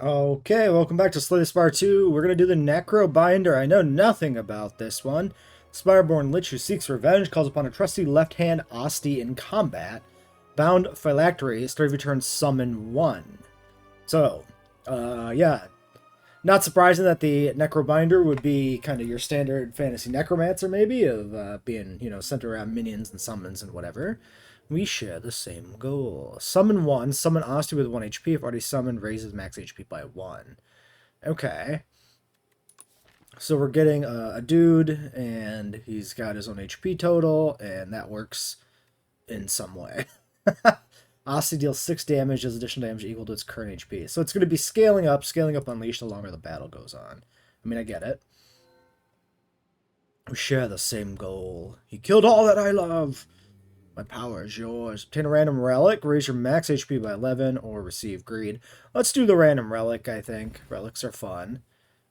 Okay, welcome back to Slay the Spire 2. We're going to do the Necrobinder. I know nothing about this one. Spireborn Lich who seeks revenge calls upon a trusty left-hand Osti in combat. Bound Phylactery, start of your turn, summon 1. So, yeah. Not surprising that the Necrobinder would be kind of your standard fantasy necromancer, maybe, of being, centered around minions and summons and whatever. We share the same goal. Summon 1. Summon Osti with 1 HP. If already summoned, raises max HP by 1. Okay. So we're getting a dude, and he's got his own HP total, and that works in some way. Osti deals 6 damage, does additional damage equal to its current HP. So it's going to be scaling up Unleashed the longer the battle goes on. I mean, I get it. We share the same goal. He killed all that I love. My power is yours. Obtain a random relic, raise your max HP by 11, or receive greed. Let's do the random relic, I think. Relics are fun.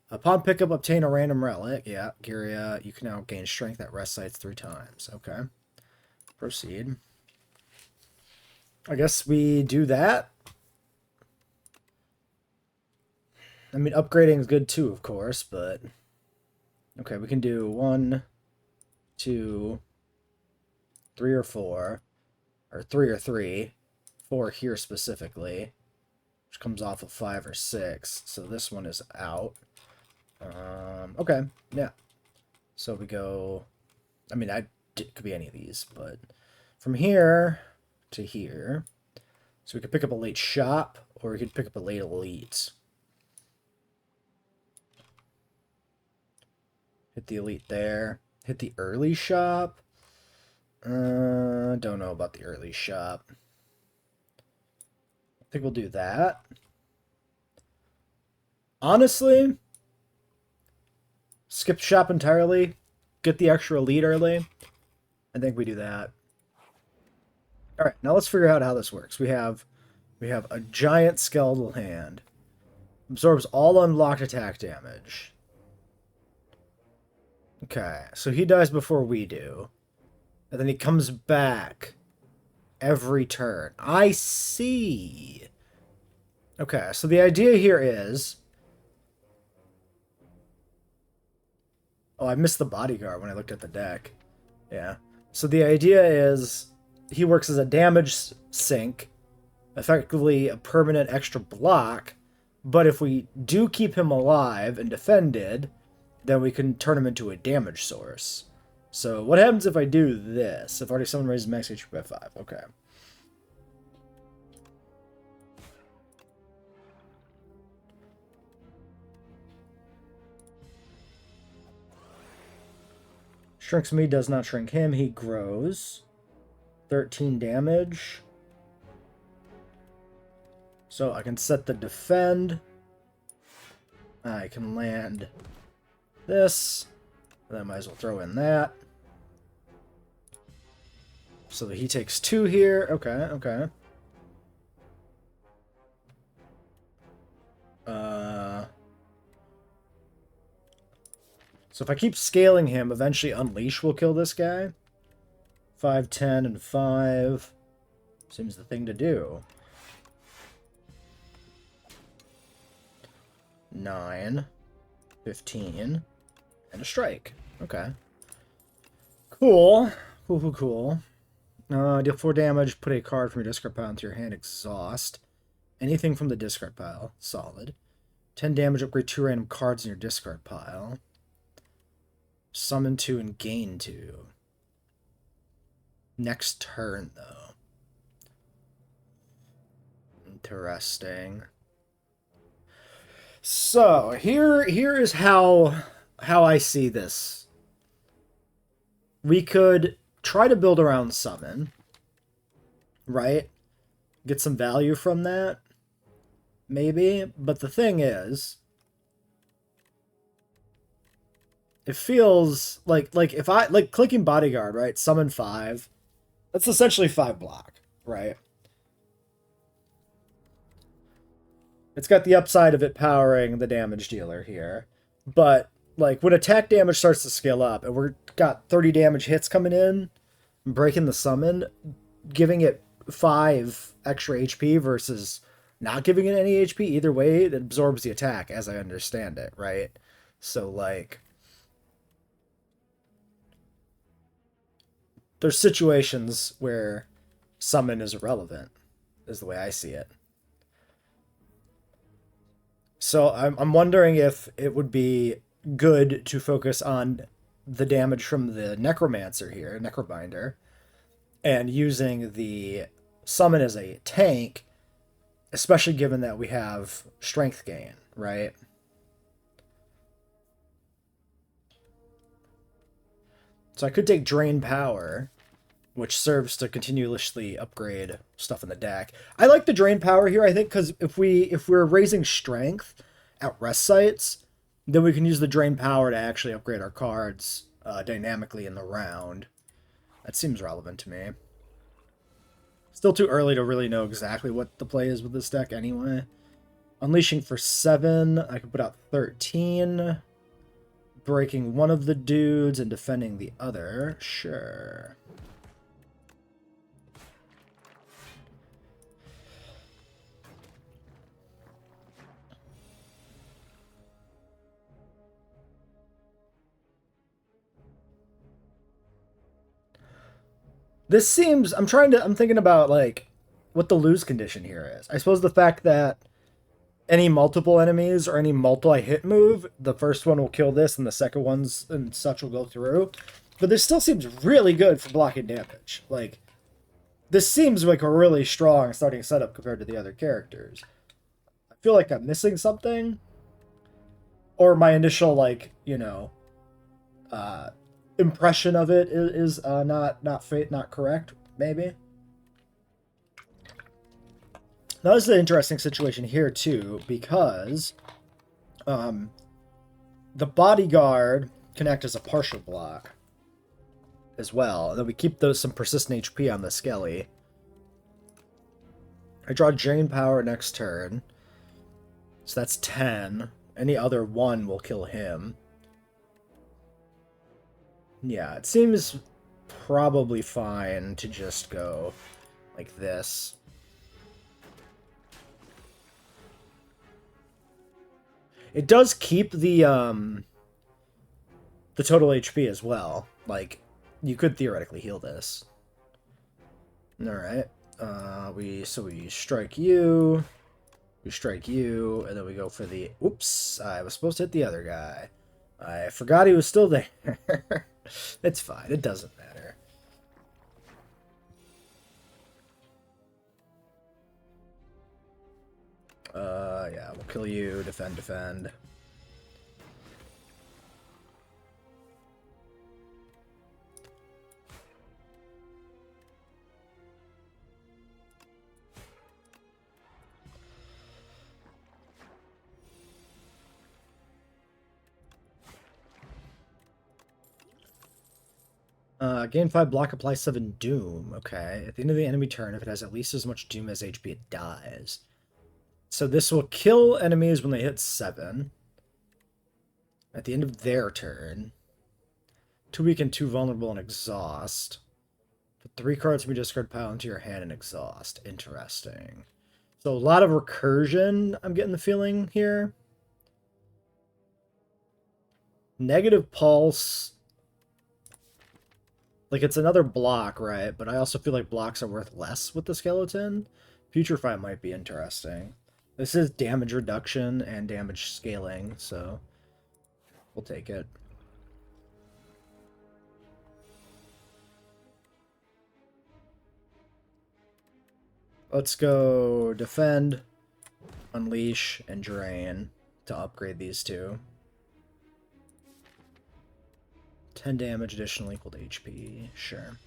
Upon pickup, obtain a random relic. Yeah, Gyria, you can now gain strength at rest sites 3 times. Okay. Proceed. I guess we do that. I mean, upgrading is good too, of course, but... Okay, we can do 1, 2... 3 or 4, or 3 or 3, 4 here specifically, which comes off of 5 or 6, so this one is out. Okay, yeah. So we go, I mean, it could be any of these, but from here to here, so we could pick up a late shop, or we could pick up a late elite. Hit the elite there, hit the early shop. Don't know about the early shop. I think we'll do that. Honestly, skip shop entirely. Get the extra elite early. I think we do that. Alright, now let's figure out how this works. We have a giant skeletal hand. Absorbs all unlocked attack damage. Okay, so he dies before we do. And then he comes back every turn. I see. Okay, so the idea here is... Oh, I missed the bodyguard when I looked at the deck. Yeah. So the idea is he works as a damage sink, effectively a permanent extra block, but if we do keep him alive and defended, then we can turn him into a damage source. So, what happens if I do this? If already someone raises max HP by 5. Okay. Shrinks me, does not shrink him. He grows. 13 damage. So, I can set the defend. I can land this. Then I might as well throw in that. So that he takes 2 here. Okay, okay. So if I keep scaling him, eventually Unleash will kill this guy. 5, 10, and 5. Seems the thing to do. 9, 15, and a strike. Okay. Cool. Cool. Deal 4 damage, put a card from your discard pile into your hand, exhaust. Anything from the discard pile, solid. 10 damage, upgrade 2 random cards in your discard pile. Summon 2 and gain 2. Next turn, though. Interesting. So, here is how I see this. We could try to build around summon, right? Get some value from that, maybe. But the thing is, it feels like if I clicking bodyguard, right? Summon 5. That's essentially 5 block, right? It's got the upside of it powering the damage dealer here, but like when attack damage starts to scale up and we're got 30 damage hits coming in, breaking the summon, giving it 5 extra HP versus not giving it any HP. Either way, it absorbs the attack, as I understand it, right? So, like, there's situations where summon is irrelevant, is the way I see it. So I'm wondering if it would be good to focus on the damage from the Necromancer here, Necrobinder, and using the summon as a tank, especially given that we have strength gain, right? So I could take Drain Power, which serves to continuously upgrade stuff in the deck. I like the Drain Power here, I think, because if we're raising strength at rest sites, then we can use the Drain Power to actually upgrade our cards dynamically in the round. That seems relevant to me. Still too early to really know exactly what the play is with this deck anyway. Unleashing for 7, I could put out 13. Breaking one of the dudes and defending the other, sure. This seems, I'm thinking about, like, what the lose condition here is. I suppose the fact that any multiple enemies or any multi-hit move, the first one will kill this and the second ones and such will go through. But this still seems really good for blocking damage. Like, this seems like a really strong starting setup compared to the other characters. I feel like I'm missing something. Or my initial, like, you know, impression of it is not correct, maybe. Now, this is an interesting situation here, too, because the bodyguard can act as a partial block as well. And then we keep some persistent HP on the Skelly. I draw Drain Power next turn. So that's 10. Any other one will kill him. Yeah, it seems probably fine to just go like this. It does keep the total HP as well. Like, you could theoretically heal this. Alright. We strike you. We strike you, and then we go for the... Oops, I was supposed to hit the other guy. I forgot he was still there. It's fine, it doesn't matter. Yeah, we'll kill you, defend, defend. Gain 5 block, apply 7 doom. Okay. At the end of the enemy turn, if it has at least as much doom as HP, it dies. So this will kill enemies when they hit 7. At the end of their turn. 2 weak and 2 vulnerable and exhaust. Put 3 cards from your discard pile into your hand and exhaust. Interesting. So a lot of recursion, I'm getting the feeling here. Negative pulse. Like, it's another block, right? But I also feel like blocks are worth less with the skeleton. Putrefy might be interesting. This is damage reduction and damage scaling, so we'll take it. Let's go defend, unleash, and drain to upgrade these two. 10 damage additional equal to HP. Sure.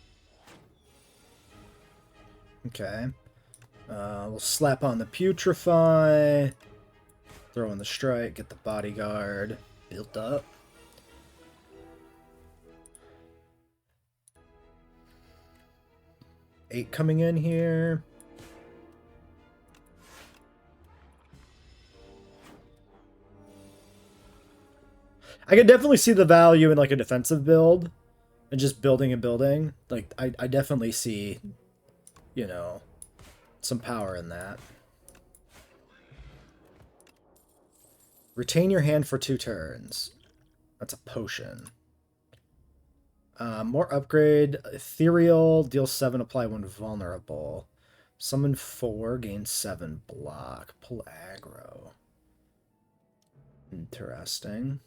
Okay. We'll slap on the Putrefy. Throw in the strike. Get the bodyguard built up. Eight coming in here. I could definitely see the value in, like, a defensive build and just building and building. Like, I definitely see, you know, some power in that. Retain your hand for 2 turns. That's a potion. More upgrade. Ethereal, deal 7, apply 1 vulnerable. Summon 4, gain 7 block. Pull aggro. Interesting.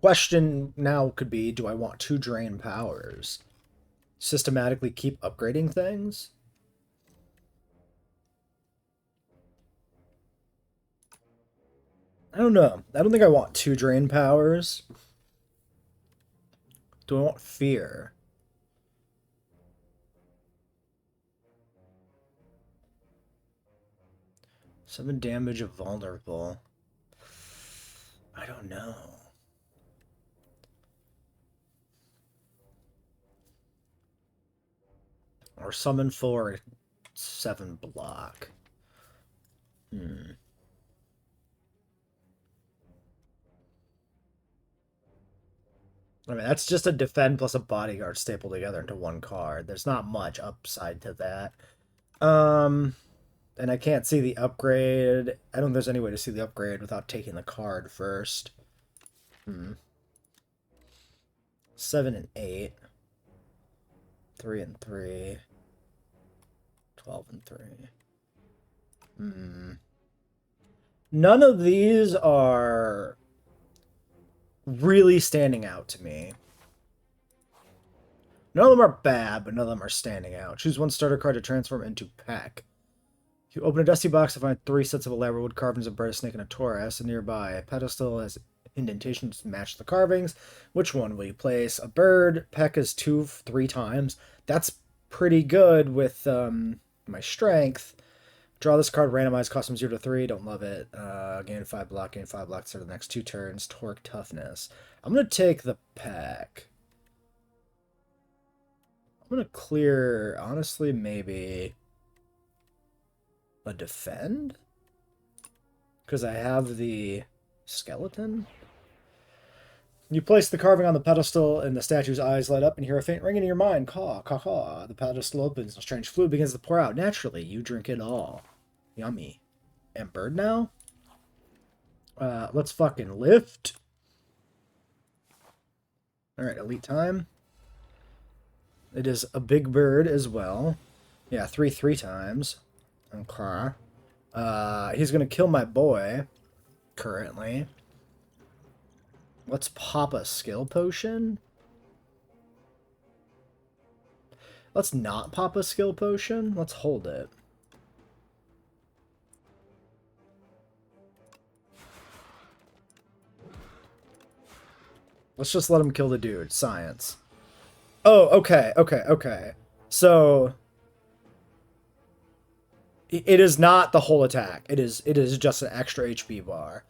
Question now could be, do I want 2 drain powers? Systematically keep upgrading things? I don't know. I don't think I want 2 drain powers. Do I want fear? Seven damage of vulnerable. I don't know. Or summon 4, 7 block. I mean, that's just a defend plus a bodyguard stapled together into 1 card. There's not much upside to that. And I can't see the upgrade. I don't think there's any way to see the upgrade without taking the card first. 7 and 8. 3 and 3. 12 and 3. None of these are really standing out to me. None of them are bad, but none of them are standing out. Choose 1 starter card to transform into Peck. You open a dusty box to find 3 sets of elaborate wood carvings of bird, a snake, and a Taurus. And nearby, a pedestal has indentations to match the carvings. Which one will you place? A bird. Peck is 2, 3 times. That's pretty good with my strength. Draw this card, randomized, cost them 0 to 3. Don't love it. Gain 5 block, gain 5 block for the next 2 turns. Torque, toughness. I'm going to take the Peck. I'm going to clear, honestly, maybe a defend? Because I have the skeleton. You place the carving on the pedestal, and the statue's eyes light up and hear a faint ringing in your mind. Caw, caw, caw. The pedestal opens, and a strange fluid begins to pour out. Naturally, you drink it all. Yummy. And bird now? Let's fucking lift. Alright, elite time. It is a big bird as well. Yeah, 3 times. Okay. He's gonna kill my boy, currently. Let's pop a skill potion. Let's not pop a skill potion. Let's hold it. Let's just let him kill the dude. Science. Oh, okay. So it is not the whole attack. It is just an extra HP bar.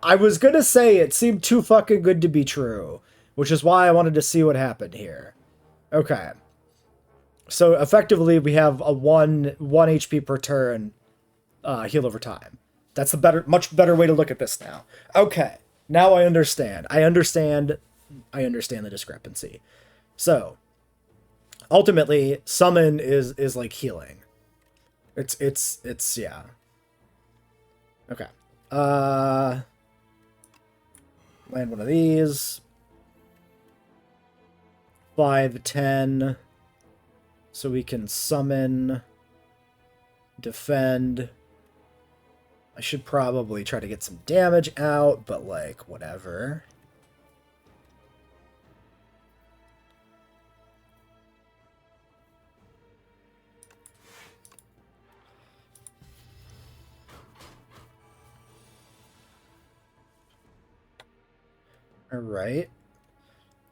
I was gonna say it seemed too fucking good to be true, which is why I wanted to see what happened here. Okay. So effectively we have a 1 HP per turn heal over time. That's a much better way to look at this now. Okay. Now I understand. I understand the discrepancy. So ultimately, summon is like healing. It's yeah. Okay. Land one of these. 5, 10. So we can summon, defend. I should probably try to get some damage out, but like, whatever. Alright.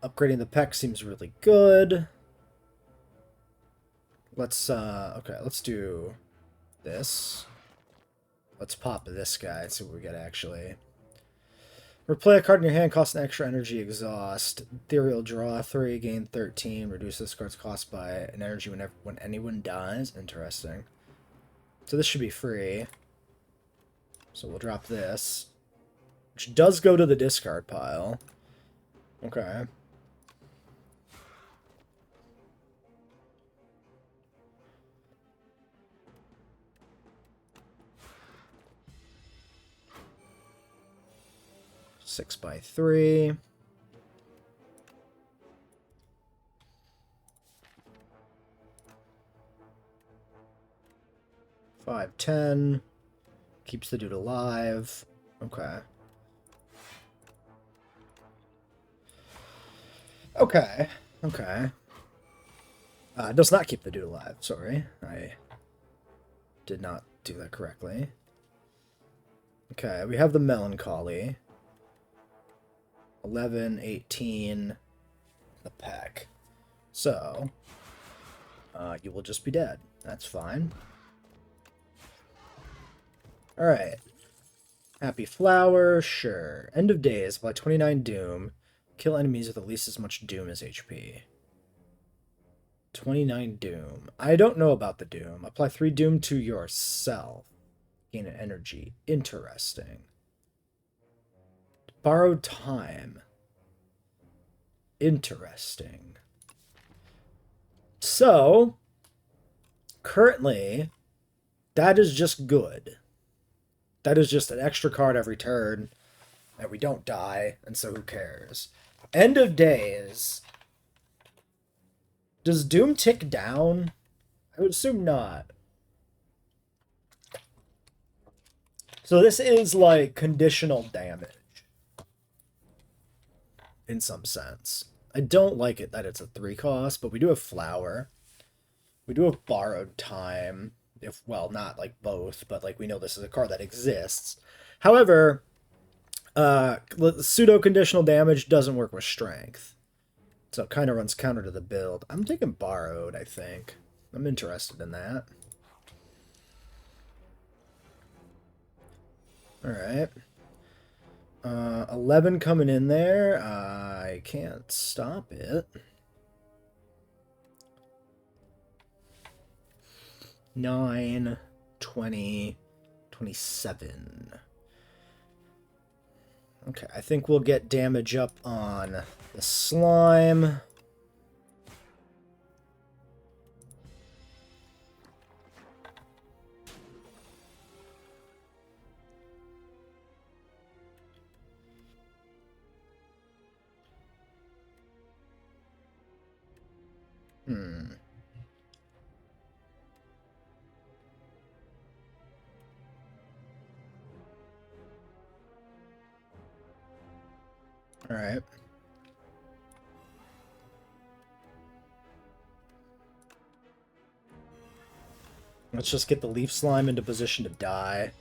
Upgrading the Peck seems really good. Let's, okay, let's do this. Let's pop this guy and see what we get, actually. Replay a card in your hand, costs an extra energy exhaust. Ethereal, draw 3, gain 13. Reduce this card's cost by an energy when anyone dies. Interesting. So this should be free. So we'll drop this, which does go to the discard pile. Okay. 6x3. Five, 10. Keeps the dude alive. Okay. Okay. Okay. Does not keep the dude alive. Sorry. I did not do that correctly. Okay, we have the melancholy. 11, 18. The peck. So, you will just be dead. That's fine. Alright. Happy Flower, sure. End of Days, apply 29 Doom. Kill enemies with at least as much Doom as HP. 29 Doom. I don't know about the Doom. Apply 3 Doom to yourself. Gain an energy. Interesting. Borrowed time. Interesting. So, currently, that is just good. That is just an extra card every turn, and we don't die, and so who cares? End of Days. Does Doom tick down? I would assume not. So this is like conditional damage. In some sense. I don't like it that it's a 3 cost, but we do have Flower. We do have Borrowed Time. If, well, not like both, but like we know this is a card that exists. However, pseudo-conditional damage doesn't work with Strength. So it kind of runs counter to the build. I'm taking Borrowed, I think. I'm interested in that. Alright. 11 coming in there. I can't stop it. 9, 20, 27. Okay, I think we'll get damage up on the slime. Alright. Let's just get the leaf slime into position to die.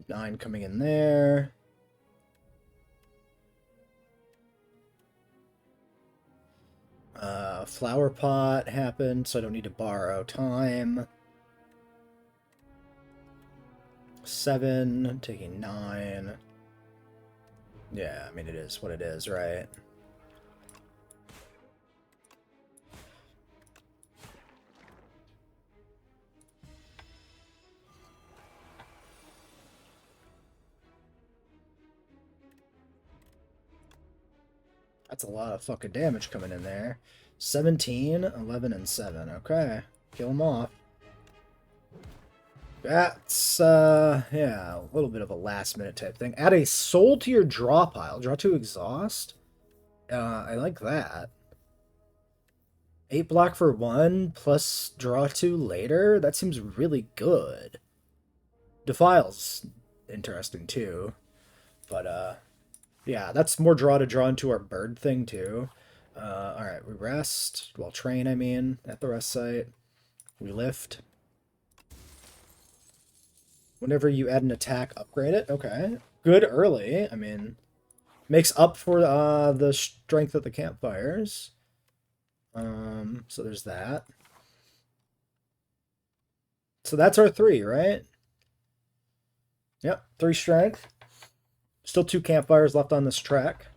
Nine coming in there. Flower pot happened, so I don't need to borrow time. 7, taking 9. Yeah, I mean, it is what it is, right? That's a lot of fucking damage coming in there. 17, 11, and 7. Okay. Kill them off. That's, yeah, a little bit of a last-minute type thing. Add a soul to your draw pile. Draw 2 exhaust. I like that. 8 block for 1, plus draw 2 later? That seems really good. Defile's interesting, too. But, yeah, that's more draw to draw into our bird thing, too. Alright, we rest. Well, train, I mean, at the rest site. We lift. Whenever you add an attack, upgrade it. Okay. Good early. I mean, makes up for the strength of the campfires. So there's that. So that's our 3, right? Yep, 3 strength. Still 2 campfires left on this track.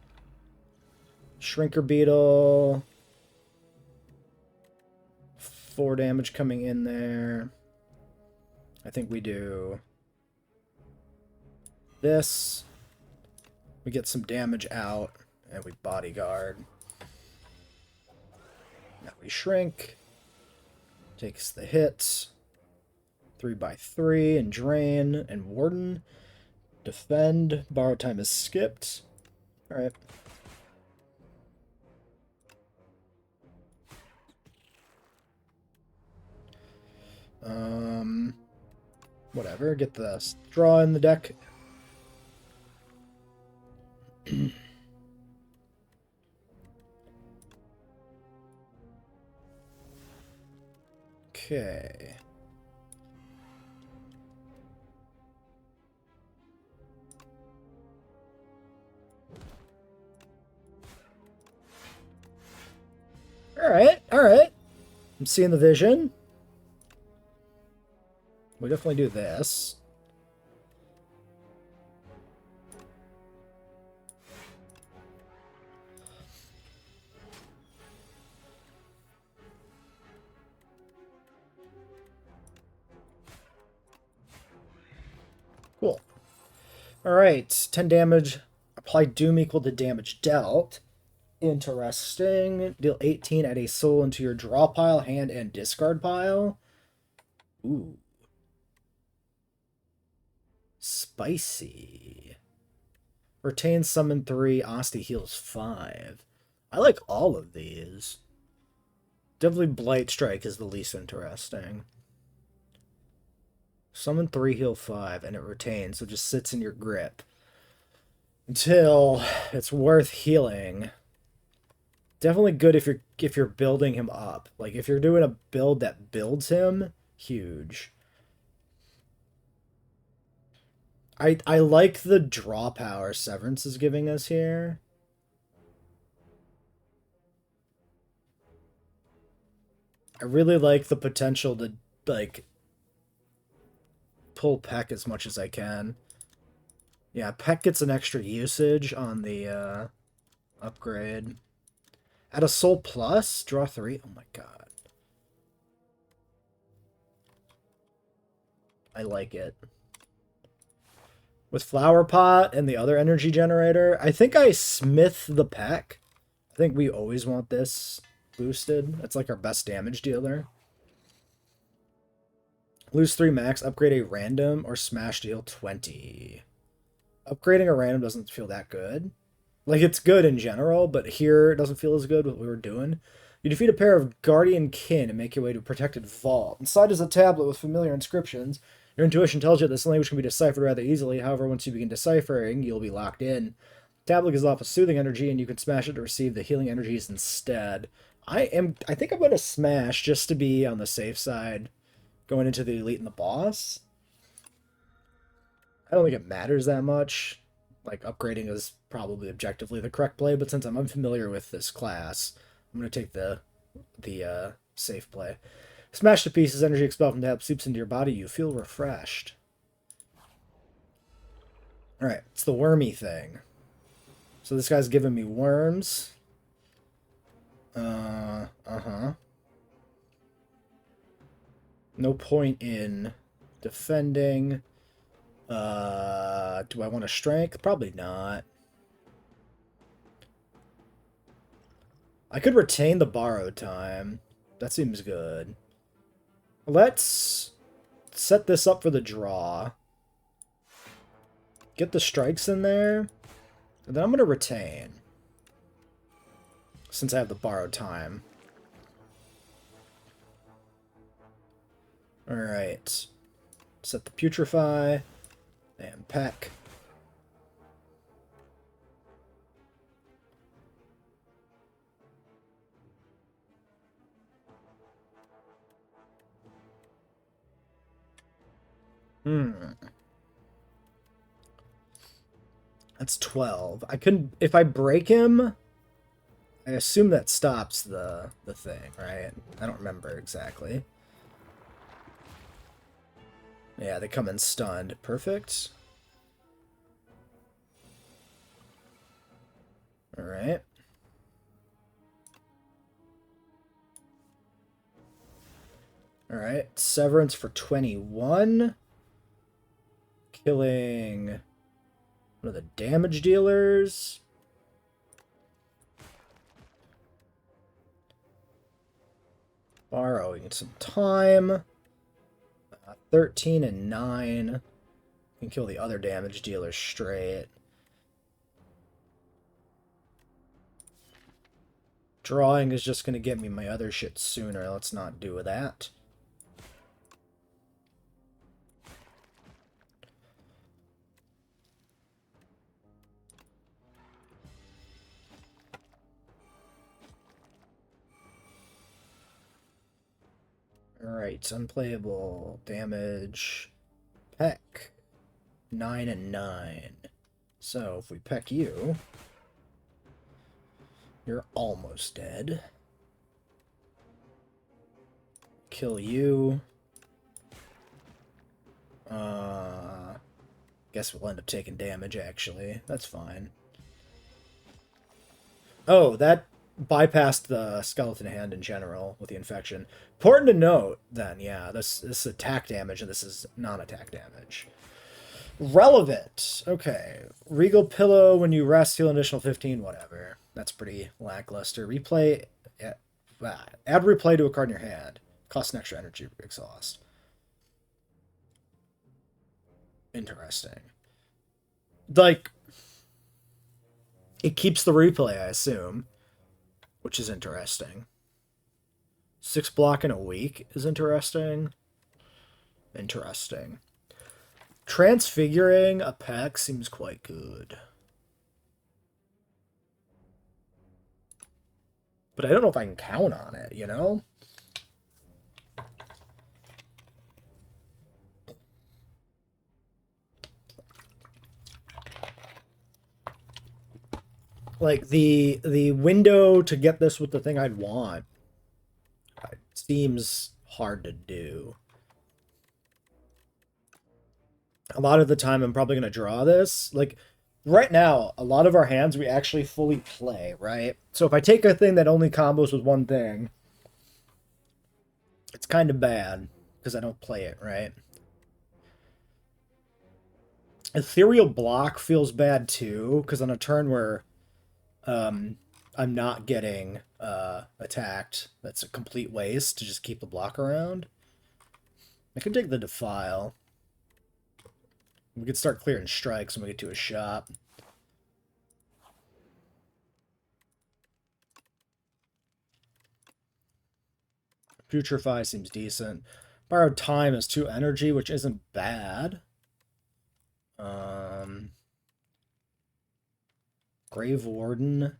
Shrinker Beetle. 4 damage coming in there. I think we do this. We get some damage out, and we bodyguard. Now we shrink. Takes the hit. 3/3 and drain and warden. Defend. Borrow time is skipped. Alright. Whatever. Get the draw in the deck. Okay. Alright. I'm seeing the vision. We definitely do this. Cool. Alright, 10 damage. Apply Doom equal to damage dealt. Interesting. Deal 18, add a soul into your draw pile, hand, and discard pile. Ooh. Spicy. Retain summon 3, Asti heals 5. I like all of these. Definitely Blight Strike is the least interesting. Summon 3, heal 5, and it retains, so it just sits in your grip. Until it's worth healing. Definitely good if you're building him up. Like if you're doing a build that builds him, huge. I like the draw power Severance is giving us here. I really like the potential to like pull Peck as much as I can. Yeah, Peck gets an extra usage on the upgrade. Add a soul plus, draw 3. Oh my god. I like it. With Flower Pot and the other energy generator, I think I smith the Peck. I think we always want this boosted. That's like our best damage dealer. Lose 3 max, upgrade a random, or smash to heal 20. Upgrading a random doesn't feel that good. Like, it's good in general, but here it doesn't feel as good with what we were doing. You defeat a pair of Guardian Kin and make your way to a protected vault. Inside is a tablet with familiar inscriptions. Your intuition tells you this language can be deciphered rather easily. However, once you begin deciphering, you'll be locked in. Tablet gives off a soothing energy, and you can smash it to receive the healing energies instead. I think I'm going to smash just to be on the safe side going into the elite and the boss. I don't think it matters that much. Like, upgrading is probably objectively the correct play, but since I'm unfamiliar with this class, I'm going to take the safe play. Smash to pieces, energy expelled from the tab seeps into your body, you feel refreshed. Alright, it's the wormy thing. So this guy's giving me worms. Uh-huh. No point in defending. Do I want a strength? Probably not. I could retain the borrowed time. That seems good. Let's set this up for the draw. Get the strikes in there. And then I'm going to retain. Since I have the borrowed time. Alright. Set the putrefy. And Peck. That's 12. I couldn't... If I break him, I assume that stops the thing, right? I don't remember exactly. Yeah, they come in stunned. Perfect. Alright. Alright, Severance for 21. Killing one of the damage dealers. Borrowing some time. 13 and 9. Can kill the other damage dealer straight. Drawing is just going to get me my other shit sooner. Let's not do that. Alright, unplayable. Damage. Peck. 9 and 9. So, if we peck you, you're almost dead. Kill you. Guess we'll end up taking damage, actually. That's fine. Oh, that bypassed the skeleton hand in general with the infection. Important to note, then, yeah, this is attack damage, and this is non-attack damage. Relevant. Okay. Regal Pillow, when you rest, heal an additional 15, whatever. That's pretty lackluster. Replay. Add replay to a card in your hand. Costs an extra energy exhaust. Interesting. Like, it keeps the replay, I assume, which is interesting. 6 block in a week is interesting. Interesting. Transfiguring a pack seems quite good. But I don't know if I can count on it, you know? Like, the window to get this with the thing I'd want seems hard to do. A lot of the time I'm probably going to draw this. Like, right now, a lot of our hands we actually fully play, right? So if I take a thing that only combos with one thing, it's kind of bad, because I don't play it, right? Ethereal Block feels bad, too, because on a turn where I'm not getting attacked, that's a complete waste to just keep the block around. I could take the Defile. We could start clearing strikes when we get to a shop. Putrefy seems decent. Borrowed Time is 2 energy, which isn't bad. Grave Warden.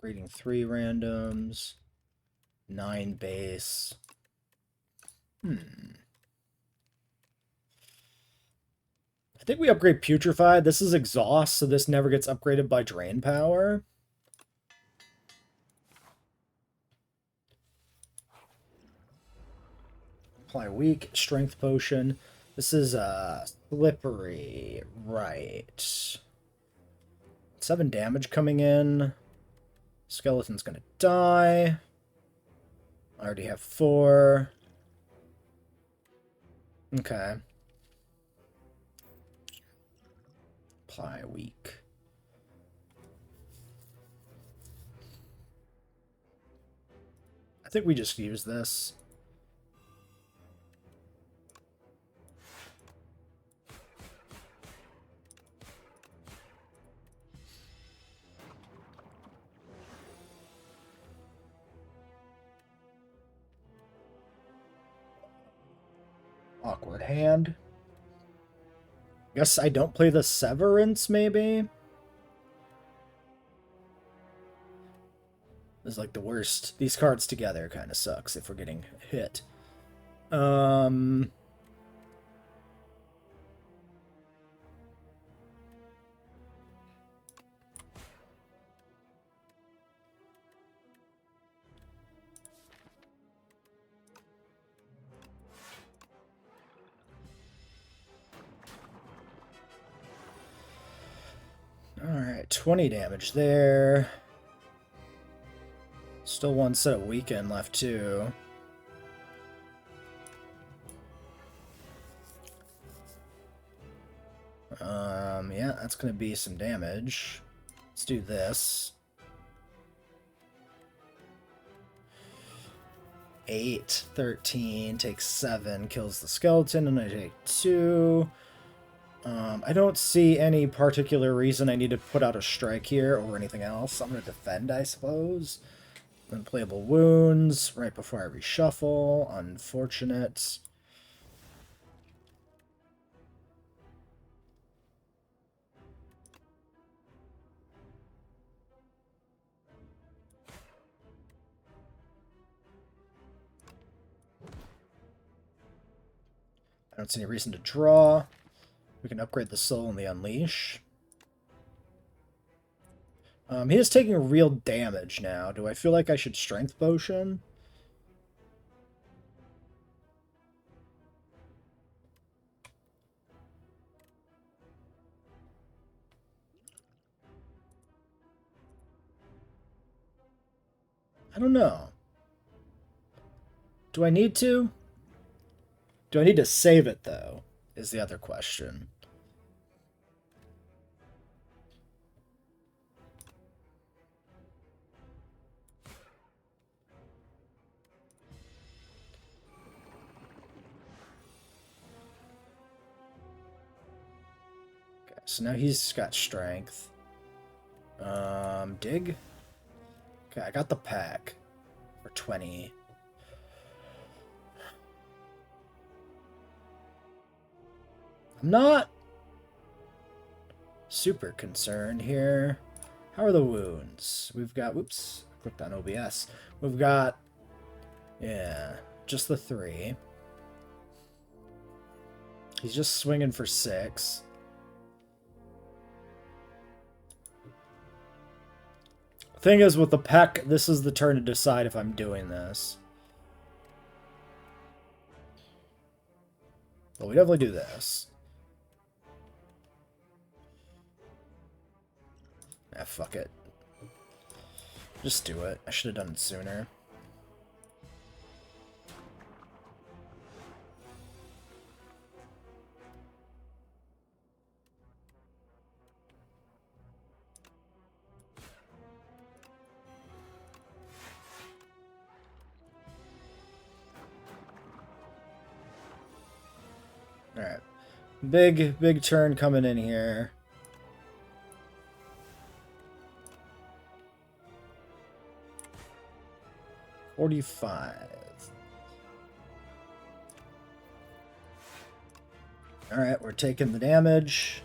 Upgrading 3 randoms. 9 base. I think we upgrade Putrefied. This is Exhaust, so this never gets upgraded by Drain Power. Apply Weak, Strength Potion. This is Slippery. Right. 7 damage coming in. Skeleton's gonna die. I already have 4. Okay. Apply Weak. I think we just use this. Awkward hand. Guess I don't play the Severance, maybe? This is like the worst. These cards together kind of sucks if we're getting hit. Alright, 20 damage there. Still 1 set of Weekend left, too. Yeah, that's going to be some damage. Let's do this. 8, 13, takes 7, kills the skeleton, and I take 2. I don't see any particular reason I need to put out a strike here or anything else. I'm going to defend, I suppose. Unplayable wounds right before I reshuffle. Unfortunate. I don't see any reason to draw. We can upgrade the soul and the unleash. He is taking real damage now. Do I feel like I should strength potion? I don't know. Do I need to? Do I need to save it, though, is the other question. Okay, so now he's got strength. Dig? Okay, I got the pack for 20. I'm not super concerned here. How are the wounds? We've got, whoops, clicked on OBS. We've got, yeah, just the 3. He's just swinging for 6. Thing is, with the peck, this is the turn to decide if I'm doing this. Well, we definitely do this. Ah, fuck it. Just do it. I should have done it sooner. Alright. Big turn coming in here. $45. Alright, we're taking the damage.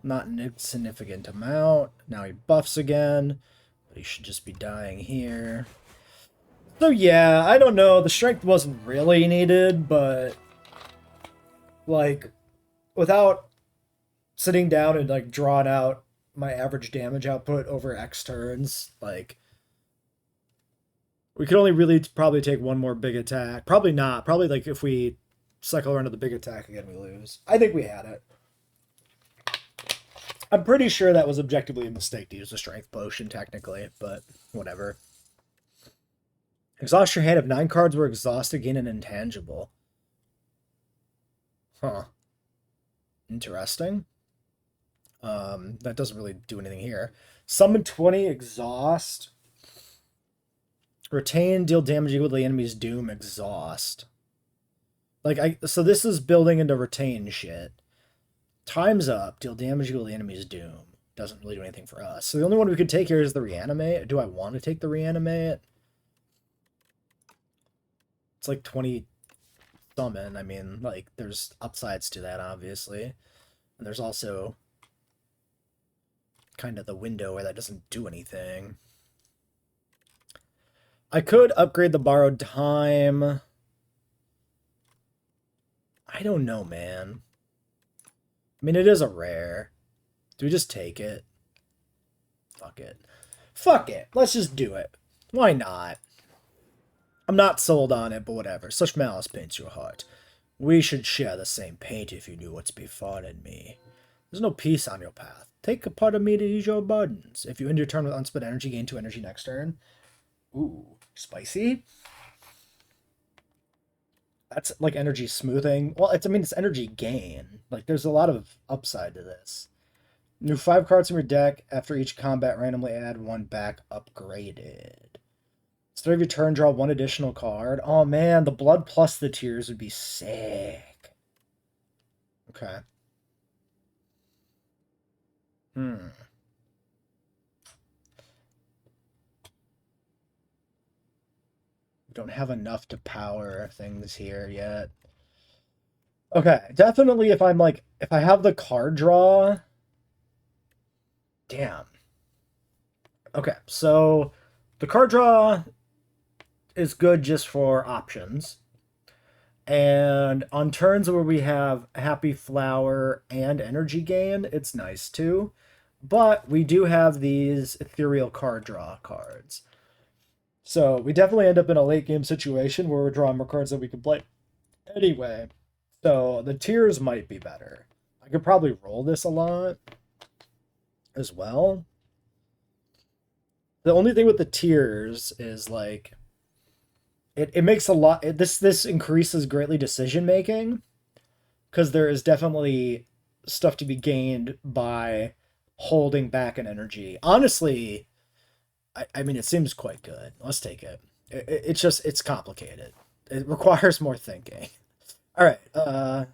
Not an insignificant amount. Now he buffs again, but he should just be dying here. So yeah, I don't know. The strength wasn't really needed, but like without sitting down and like drawing out my average damage output over X turns, like we could only really probably take one more big attack. Probably not. Probably like if we cycle around to the big attack again, we lose. I think we had it. I'm pretty sure that was objectively a mistake to use a strength potion, technically, but whatever. Exhaust your hand if 9 cards were exhausted, gain an intangible. Huh. Interesting. That doesn't really do anything here. Summon 20, exhaust. Retain, deal damage equal to the enemy's doom, exhaust. Like, so this is building into retain shit. Time's up, deal damage equal to the enemy's doom. Doesn't really do anything for us. So the only one we could take here is the reanimate. Do I want to take the reanimate? It's like 20 summon. I mean, like, there's upsides to that, obviously. And there's also kind of the window where that doesn't do anything. I could upgrade the borrowed time. I don't know, man. I mean, it is a rare. Do we just take it? Fuck it. Fuck it. Let's just do it. Why not? I'm not sold on it, but whatever. Such malice paints your heart. We should share the same paint if you knew what's befallen me. There's no peace on your path. Take a part of me to ease your burdens. If you end your turn with unspent energy, gain 2 energy next turn. Ooh, spicy. That's like energy smoothing. Well, I mean, it's energy gain. Like, there's a lot of upside to this. New 5 cards from your deck. After each combat, randomly add 1 back upgraded. So every turn, draw one additional card. Oh man, the blood plus the tears would be sick. Okay. Hmm. We don't have enough to power things here yet. Okay, definitely if I'm like, if I have the card draw. Damn. Okay, so the card draw is good just for options. And on turns where we have Happy Flower and Energy Gain, it's nice too. But we do have these ethereal card draw cards. So we definitely end up in a late game situation where we're drawing more cards that we can play anyway. So the tiers might be better. I could probably roll this a lot as well. The only thing with the tiers is like it makes a lot this increases greatly decision making because there is definitely stuff to be gained by holding back an energy. Honestly, I mean, it seems quite good. Let's take it. It's just, it's complicated. It requires more thinking. All right.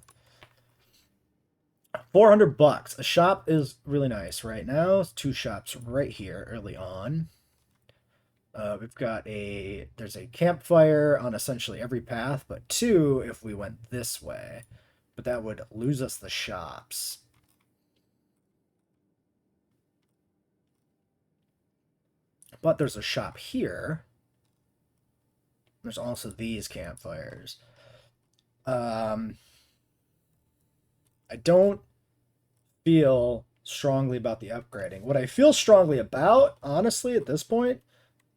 400 bucks. A shop is really nice right now. Two shops right here early on. We've got there's a campfire on essentially every path, but two if we went this way. But that would lose us the shops. But there's a shop here. There's also these campfires. I don't feel strongly about the upgrading. What I feel strongly about, honestly, at this point,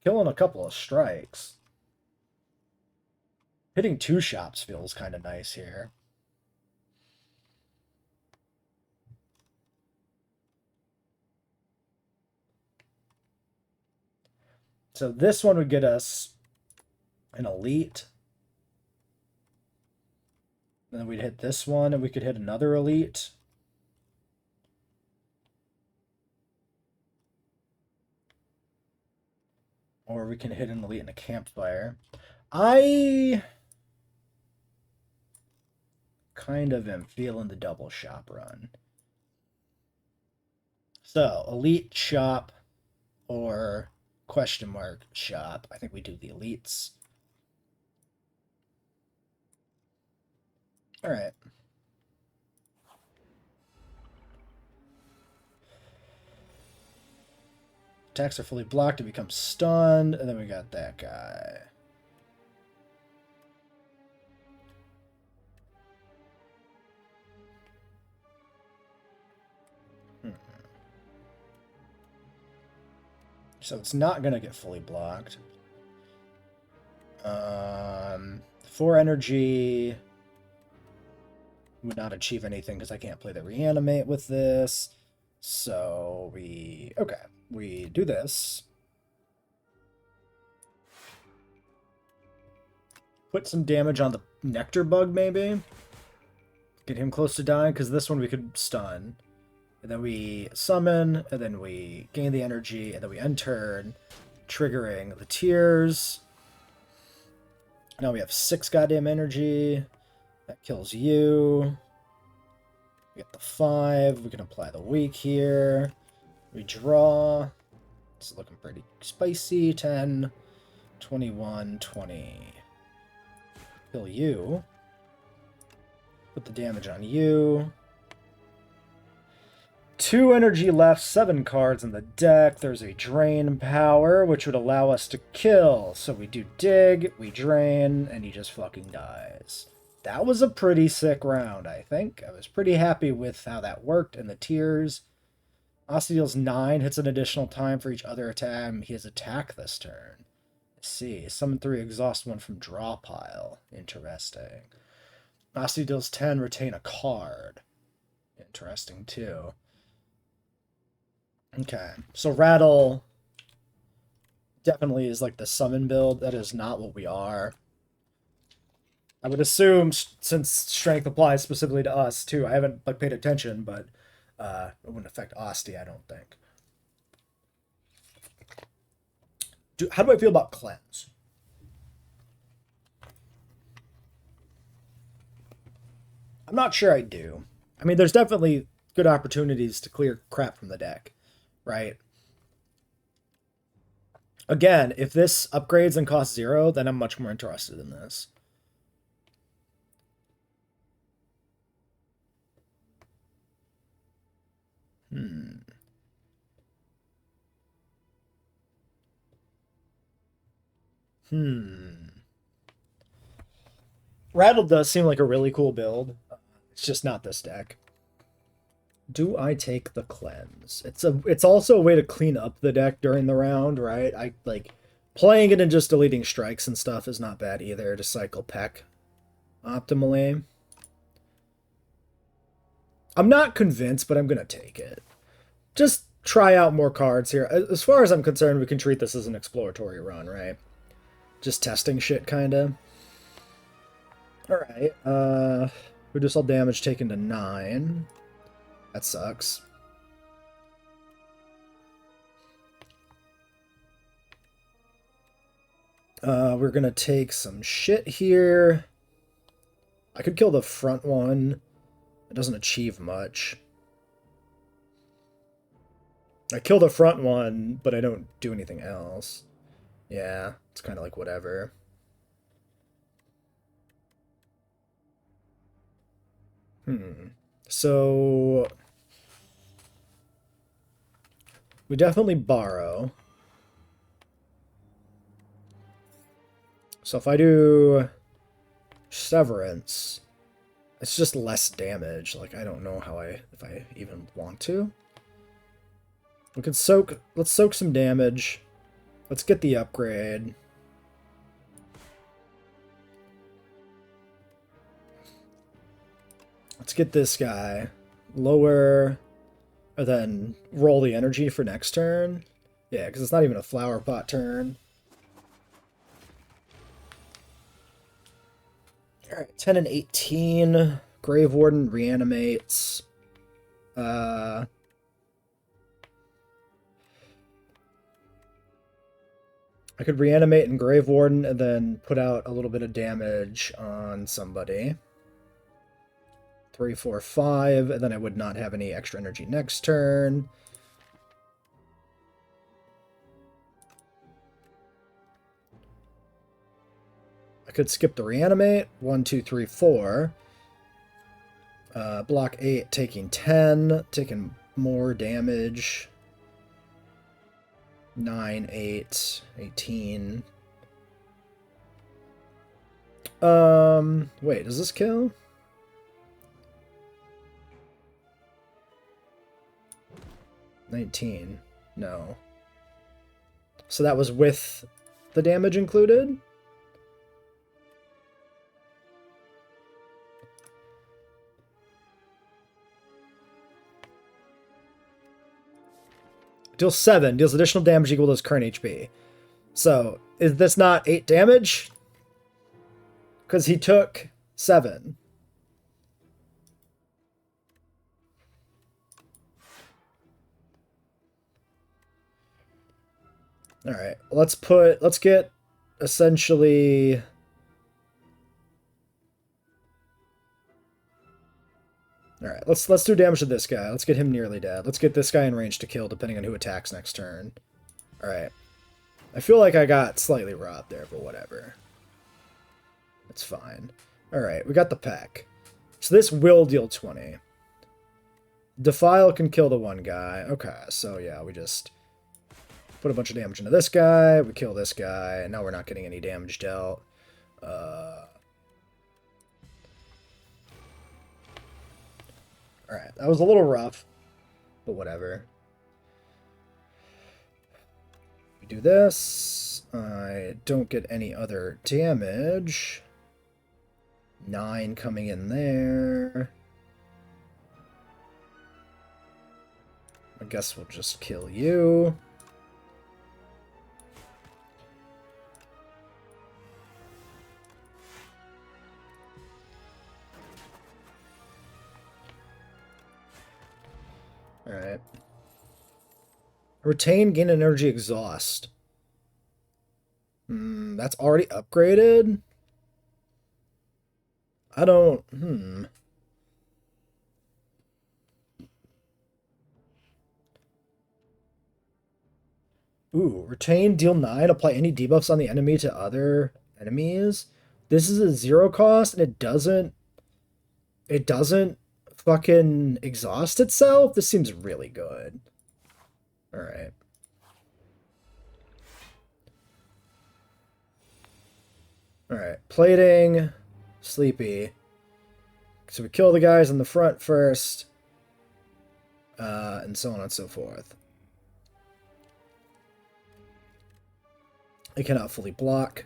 killing a couple of strikes. Hitting two shops feels kind of nice here. So this one would get us an elite. And then we'd hit this one, and we could hit another elite. Or we can hit an elite in a campfire. I kind of am feeling the double shop run. So, elite shop or question mark shop. I think we do the elites. All right. Attacks are fully blocked. It becomes stunned. And then we got that guy. So it's not going to get fully blocked. 4 energy would not achieve anything because I can't play the reanimate with this. So we do this. Put some damage on the nectar bug maybe. Get him close to dying because this one we could stun. And then we summon, and then we gain the energy, and then we end turn, triggering the tears. Now we have 6 goddamn energy. That kills you. We get the 5. We can apply the weak here. We draw. It's looking pretty spicy. 10, 21, 20. Kill you. Put the damage on you. 2 energy left, 7 cards in the deck. There's a drain power, which would allow us to kill. So we do dig, we drain, and he just fucking dies. That was a pretty sick round, I think. I was pretty happy with how that worked and the tiers. Asti deals 9, hits an additional time for each other attack. He has attack this turn. Let's see. Summon 3, exhaust 1 from draw pile. Interesting. Asti deals 10, retain a card. Interesting, too. Okay, so Rattle definitely is like the summon build. That is not what we are. I would assume, since strength applies specifically to us too, I haven't like paid attention, but it wouldn't affect Asti, I don't think. How do I feel about Cleanse? I'm not sure I do. I mean, there's definitely good opportunities to clear crap from the deck, right? Again, if this upgrades and costs 0, then I'm much more interested in this. Rattle does seem like a really cool build. It's just not this deck. Do I take the cleanse? It's also a way to clean up the deck during the round, right? I like playing it and just deleting strikes and stuff is not bad either to cycle Peck optimally. I'm not convinced, but I'm gonna take it. Just try out more cards here. As far as I'm concerned, we can treat this as an exploratory run, right? Just testing shit, kinda. Alright, reduce all damage taken to 9. That sucks. We're gonna take some shit here. I could kill the front one. It doesn't achieve much. I kill the front one, but I don't do anything else. Yeah, it's kind of like whatever. So we definitely borrow. So if I do Severance, it's just less damage. Like, I don't know if I even want to. We could let's soak some damage. Let's get the upgrade. Let's get this guy. Lower, and then roll the energy for next turn. Yeah, because it's not even a flower pot turn. Alright, 10 and 18. Grave Warden reanimates. I could reanimate and Grave Warden and then put out a little bit of damage on somebody. 3, 4, 5, and then I would not have any extra energy next turn. I could skip the reanimate. 1, 2, 3, 4. Block 8, taking 10, taking more damage. 9, 8, 18. Wait, does this kill? $19. No. So that was with the damage included? Deals 7. Deals additional damage equal to his current HP. So, is this not 8 damage? Because he took 7. Alright, let's get essentially... Alright, let's do damage to this guy. Let's get him nearly dead. Let's get this guy in range to kill, depending on who attacks next turn. Alright. I feel like I got slightly robbed there, but whatever. It's fine. Alright, we got the pack. So this will deal 20. Defile can kill the one guy. Okay, so yeah, we just... put a bunch of damage into this guy, we kill this guy, and now we're not getting any damage dealt. Alright, that was a little rough, but whatever. We do this. I don't get any other damage. 9 coming in there. I guess we'll just kill you. Alright. Retain, gain energy, exhaust. That's already upgraded? I don't... Ooh, retain, deal 9, apply any debuffs on the enemy to other enemies. This is a 0 cost, and it doesn't fucking exhaust itself. This seems really good. Alright. Alright, plating, sleepy. So we kill the guys in the front first, and so on and so forth. I cannot fully block.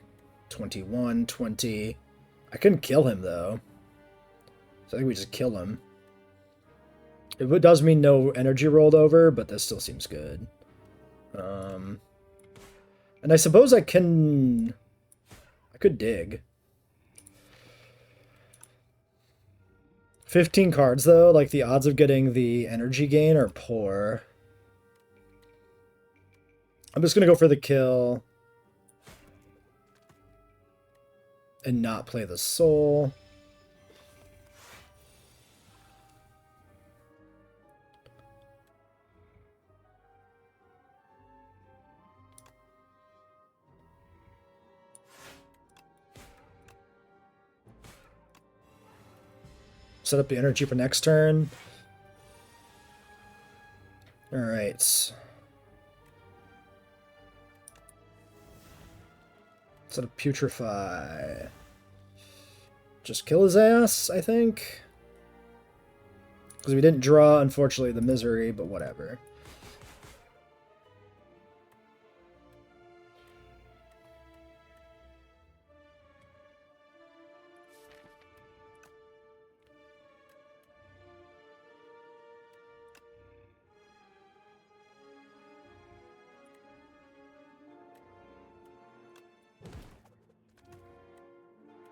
21, 20. I couldn't kill him, though. So I think we just kill him. It does mean no energy rolled over, but this still seems good. And I suppose I could dig. 15 cards, though. Like, the odds of getting the energy gain are poor. I'm just going to go for the kill. And not play the soul. Set up the energy for next turn. Alright. Set up Putrefy. Just kill his ass, I think. Because we didn't draw, unfortunately, the misery, but whatever.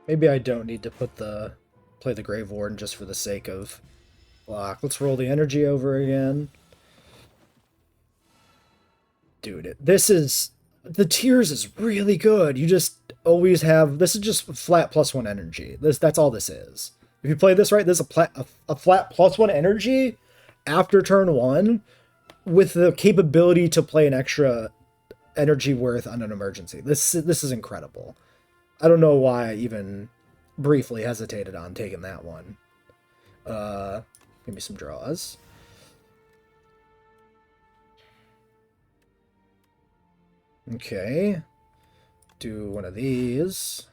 Maybe I don't need to play the Grave Warden just for the sake of block. Let's roll the energy over again. Dude, the tiers is really good. You just always have, this is just flat +1 energy. That's all this is. If you play this right, this is a flat +1 energy after turn 1 with the capability to play an extra energy worth on an emergency. This is incredible. I don't know why I even briefly hesitated on taking that one. Give me some draws. Okay. Do one of these.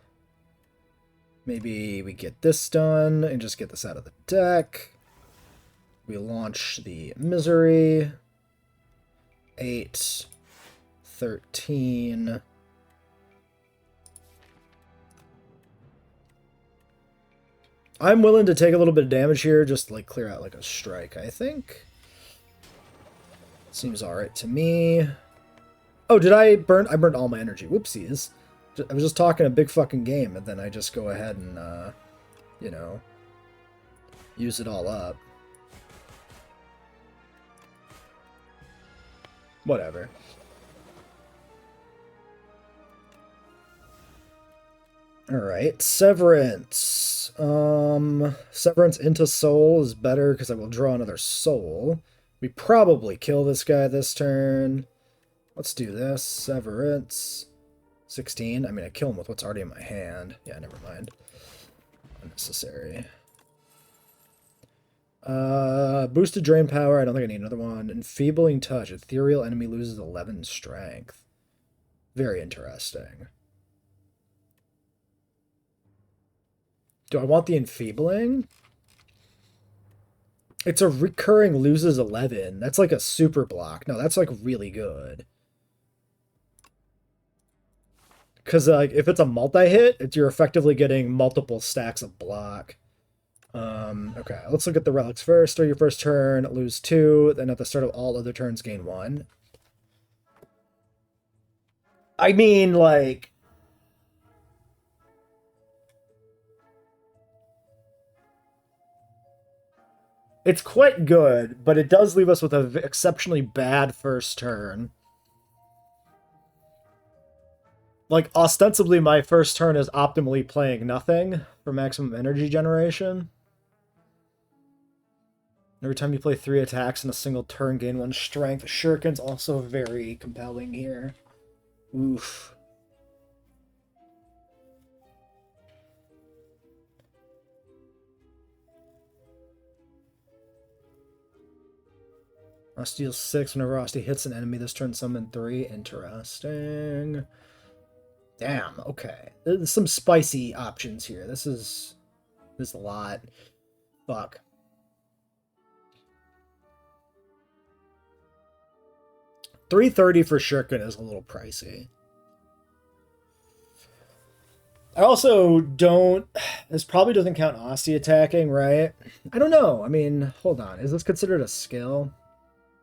Maybe we get this done and just get this out of the deck. We launch the Misery. 8, 13... I'm willing to take a little bit of damage here, just like clear out like a strike, I think. Seems alright to me. Oh, did I burn? I burned all my energy. Whoopsies. I was just talking a big fucking game, and then I just go ahead and, you know, use it all up. Whatever. Alright, Severance. Severance into Soul is better because I will draw another Soul. We probably kill this guy this turn. Let's do this. Severance. 16. I mean, I kill him with what's already in my hand. Yeah, never mind. Unnecessary. Boosted Drain Power. I don't think I need another one. Enfeebling Touch. Ethereal enemy loses 11 strength. Very interesting. Do I want the Enfeebling? It's a recurring loses 11. That's like a super block. No, that's like really good. Because like if it's a multi-hit, you're effectively getting multiple stacks of block. Okay, let's look at the relics first. Start your first turn, lose 2. Then at the start of all other turns, gain 1. I mean, like... It's quite good, but it does leave us with an exceptionally bad first turn. Like, ostensibly, my first turn is optimally playing nothing for maximum energy generation. Every time you play 3 attacks in a single turn, gain 1 strength. Shuriken's also very compelling here. Oof. Asti deals 6 whenever Asti hits an enemy. This turn summon 3. Interesting. Damn, okay. There's some spicy options here. This is a lot. Fuck. $330 for Shuriken is a little pricey. I also don't... This probably doesn't count Asti attacking, right? I don't know. I mean, hold on. Is this considered a skill?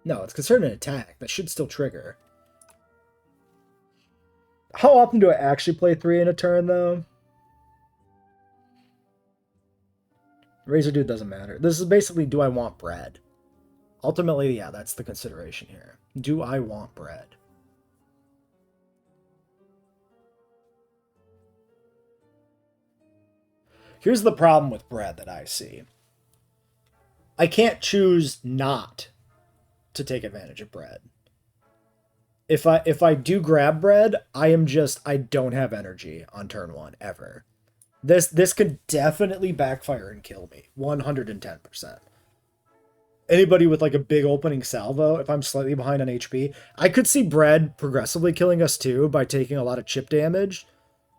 No, it's considered an attack. That should still trigger. How often do I actually play 3 in a turn, though? Razor Dude doesn't matter. This is basically, do I want bread? Ultimately, yeah, that's the consideration here. Do I want bread? Here's the problem with bread that I see. I can't choose not to take advantage of bread. If I do grab bread, I don't have energy on turn 1 ever. This could definitely backfire and kill me 110%. Anybody with like a big opening salvo, if I'm slightly behind on HP, I could see bread progressively killing us too by taking a lot of chip damage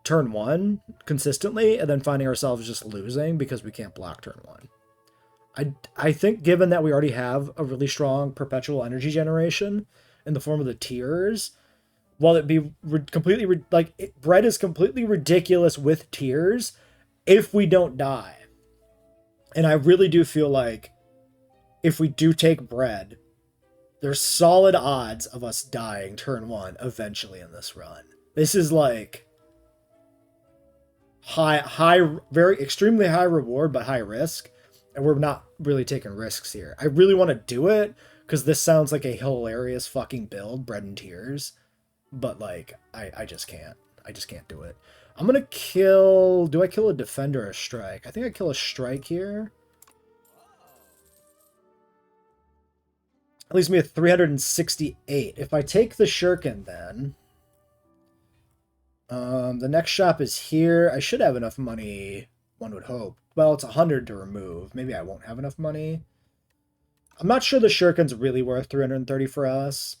turn 1 consistently and then finding ourselves just losing because we can't block turn 1. I think given that we already have a really strong perpetual energy generation in the form of the tears, while it be completely bread is completely ridiculous with tears if we don't die. And I really do feel like if we do take bread, there's solid odds of us dying turn 1 eventually in this run. This is like very extremely high reward but high risk, and we're not really taking risks here. I really want to do it because this sounds like a hilarious fucking build, bread and tears, but like I just can't. I just can't do it. I'm gonna kill... Do I kill a defender or a strike? I think I kill a strike here. That leaves me at 368. If I take the Shuriken, then the next shop is here. I should have enough money, one would hope. Well, it's 100 to remove. Maybe I won't have enough money. I'm not sure the Shuriken's really worth 330 for us.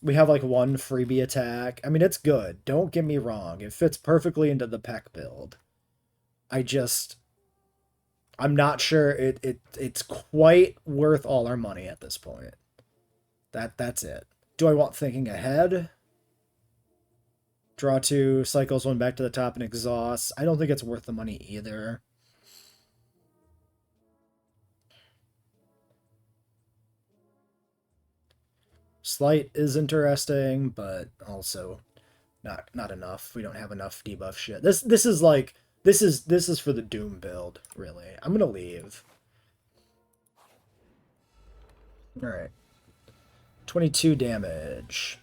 We have like 1 freebie attack. I mean, it's good. Don't get me wrong. It fits perfectly into the Peck build. I'm not sure it's quite worth all our money at this point. That's it. Do I want thinking ahead? Draw 2, cycles 1 back to the top and exhausts. I don't think it's worth the money either. Slight is interesting, but also not enough. We don't have enough debuff shit. This is for the Doom build, really. I'm gonna leave. Alright. 22 damage.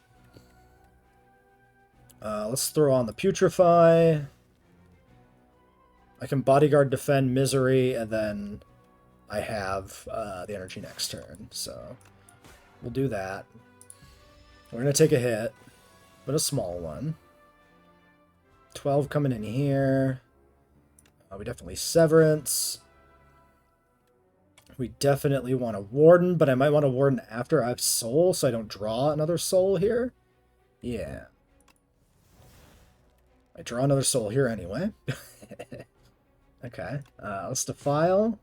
Let's throw on the Putrefy. I can bodyguard, defend, misery, and then I have the energy next turn. So we'll do that. We're going to take a hit, but a small one. 12 coming in here. We definitely Severance. We definitely want a Warden, but I might want a Warden after I have Soul, so I don't draw another Soul here. Yeah. I draw another Soul here anyway. Okay. Let's Defile.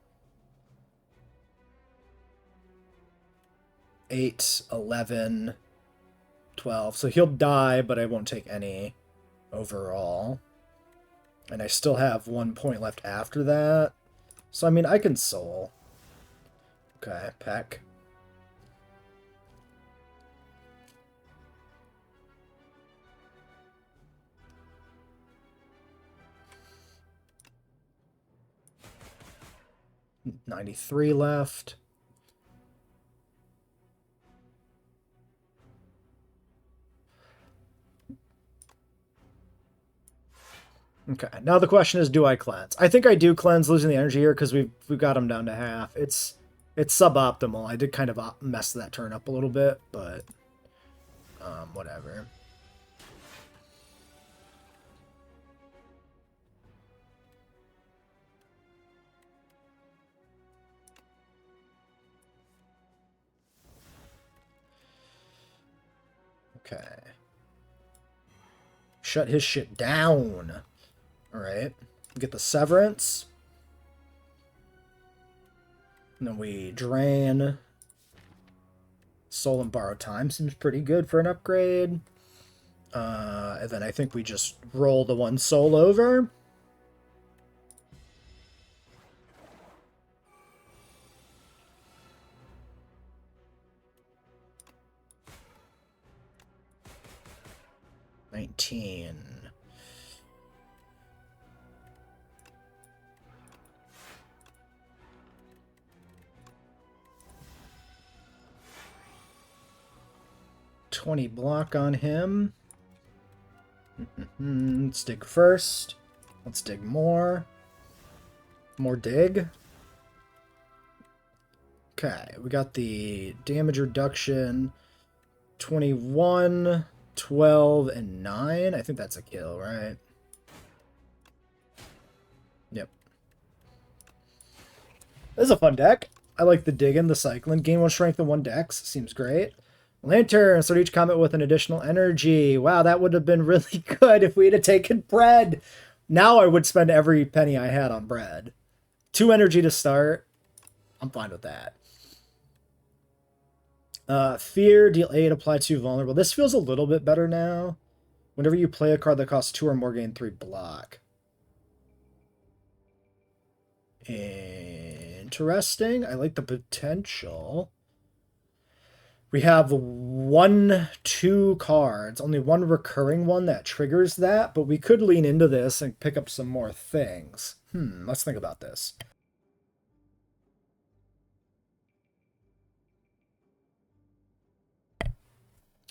8, 11, 12. So he'll die, but I won't take any overall. And I still have 1 point left after that. So, I mean, I can Soul. Okay, Peck. $93 left. Okay, now the question is, do I cleanse? I think I do cleanse, losing the energy here, because we've got him down to half. It's suboptimal. I did kind of mess that turn up a little bit, but whatever. Okay. Shut his shit down. Alright. Get the Severance. And then we drain. Soul and Borrow Time seems pretty good for an upgrade. And then I think we just roll the one soul over. $19. $20 block on him. Let's dig first. Let's dig more. More dig. Okay, we got the damage reduction. 21, 12, and 9. I think that's a kill, right? Yep. This is a fun deck. I like the digging, the cycling. Gain 1 strength and 1 dex. Seems great. Lantern. Start each combat with an additional energy. Wow, that would have been really good if we had taken bread. Now I would spend every penny I had on bread. 2 energy to start. I'm fine with that. Fear, deal 8, apply 2 vulnerable. This feels a little bit better now. Whenever you play a card that costs 2 or more, gain 3 block. Interesting. I like the potential. We have 1, 2 cards. Only 1 recurring one that triggers that, but we could lean into this and pick up some more things. Let's think about this.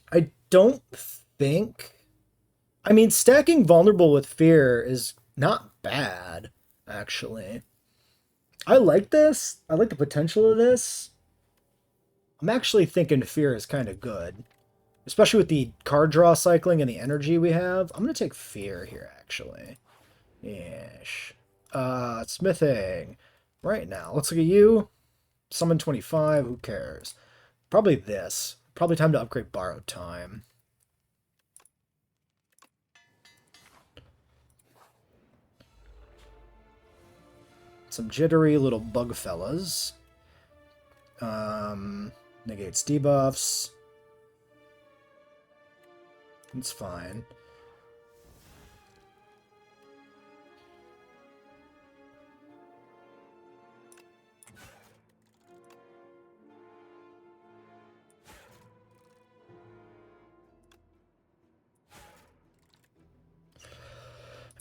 I don't think... I mean, stacking vulnerable with fear is not bad, actually. I like this. I like the potential of this. I'm actually thinking fear is kind of good. Especially with the card draw cycling and the energy we have. I'm going to take fear here, actually. Yeesh. Smithing. Right now. Let's look at you. Summon 25. Who cares? Probably this. Probably time to upgrade Borrowed Time. Some jittery little bug fellas. Negates debuffs. It's fine.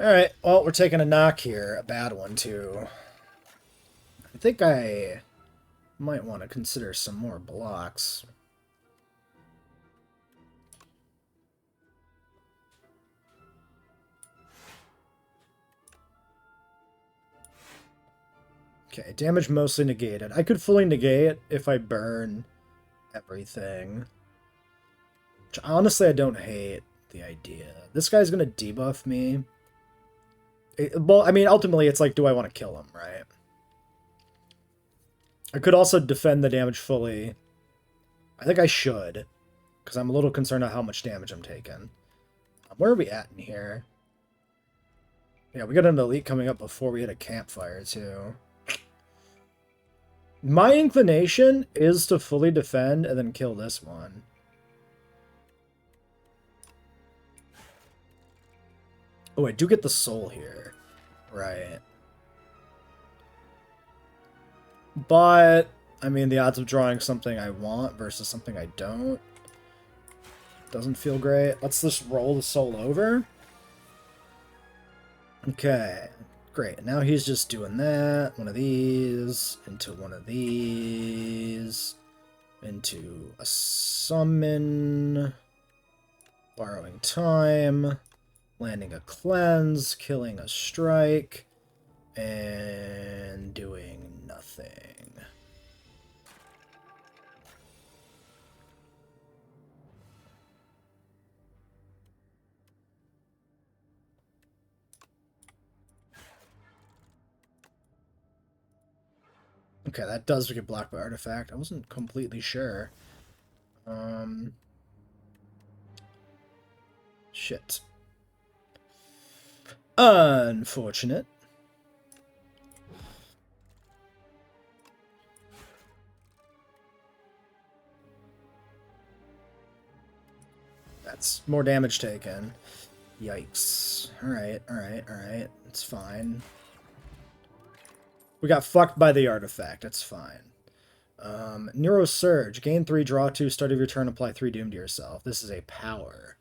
Alright, well, we're taking a knock here. A bad one, too. I think I might want to consider some more blocks. Okay, damage mostly negated. I could fully negate if I burn everything. Which, honestly, I don't hate the idea. This guy's going to debuff me. Well, I mean, ultimately, it's like, do I want to kill him, right? I could also defend the damage fully. I think I should, because I'm a little concerned about how much damage I'm taking. Where are we at in here? Yeah, we got an elite coming up before we hit a campfire, too. My inclination is to fully defend and then kill this one. Oh, I do get the soul here. Right. But, I mean, the odds of drawing something I want versus something I don't doesn't feel great. Let's just roll the soul over. Okay, great. Now he's just doing that. One of these, into one of these, into a summon, borrowing time, landing a cleanse, killing a strike, and doing nothing. Okay, that does get blocked by artifact. I wasn't completely sure. Shit. Unfortunate. That's more damage taken. Yikes. Alright, alright, alright. It's fine. We got fucked by the artifact. It's fine. Neuro Surge. Gain 3, draw 2, start of your turn, apply 3 Doom to yourself. This is a power.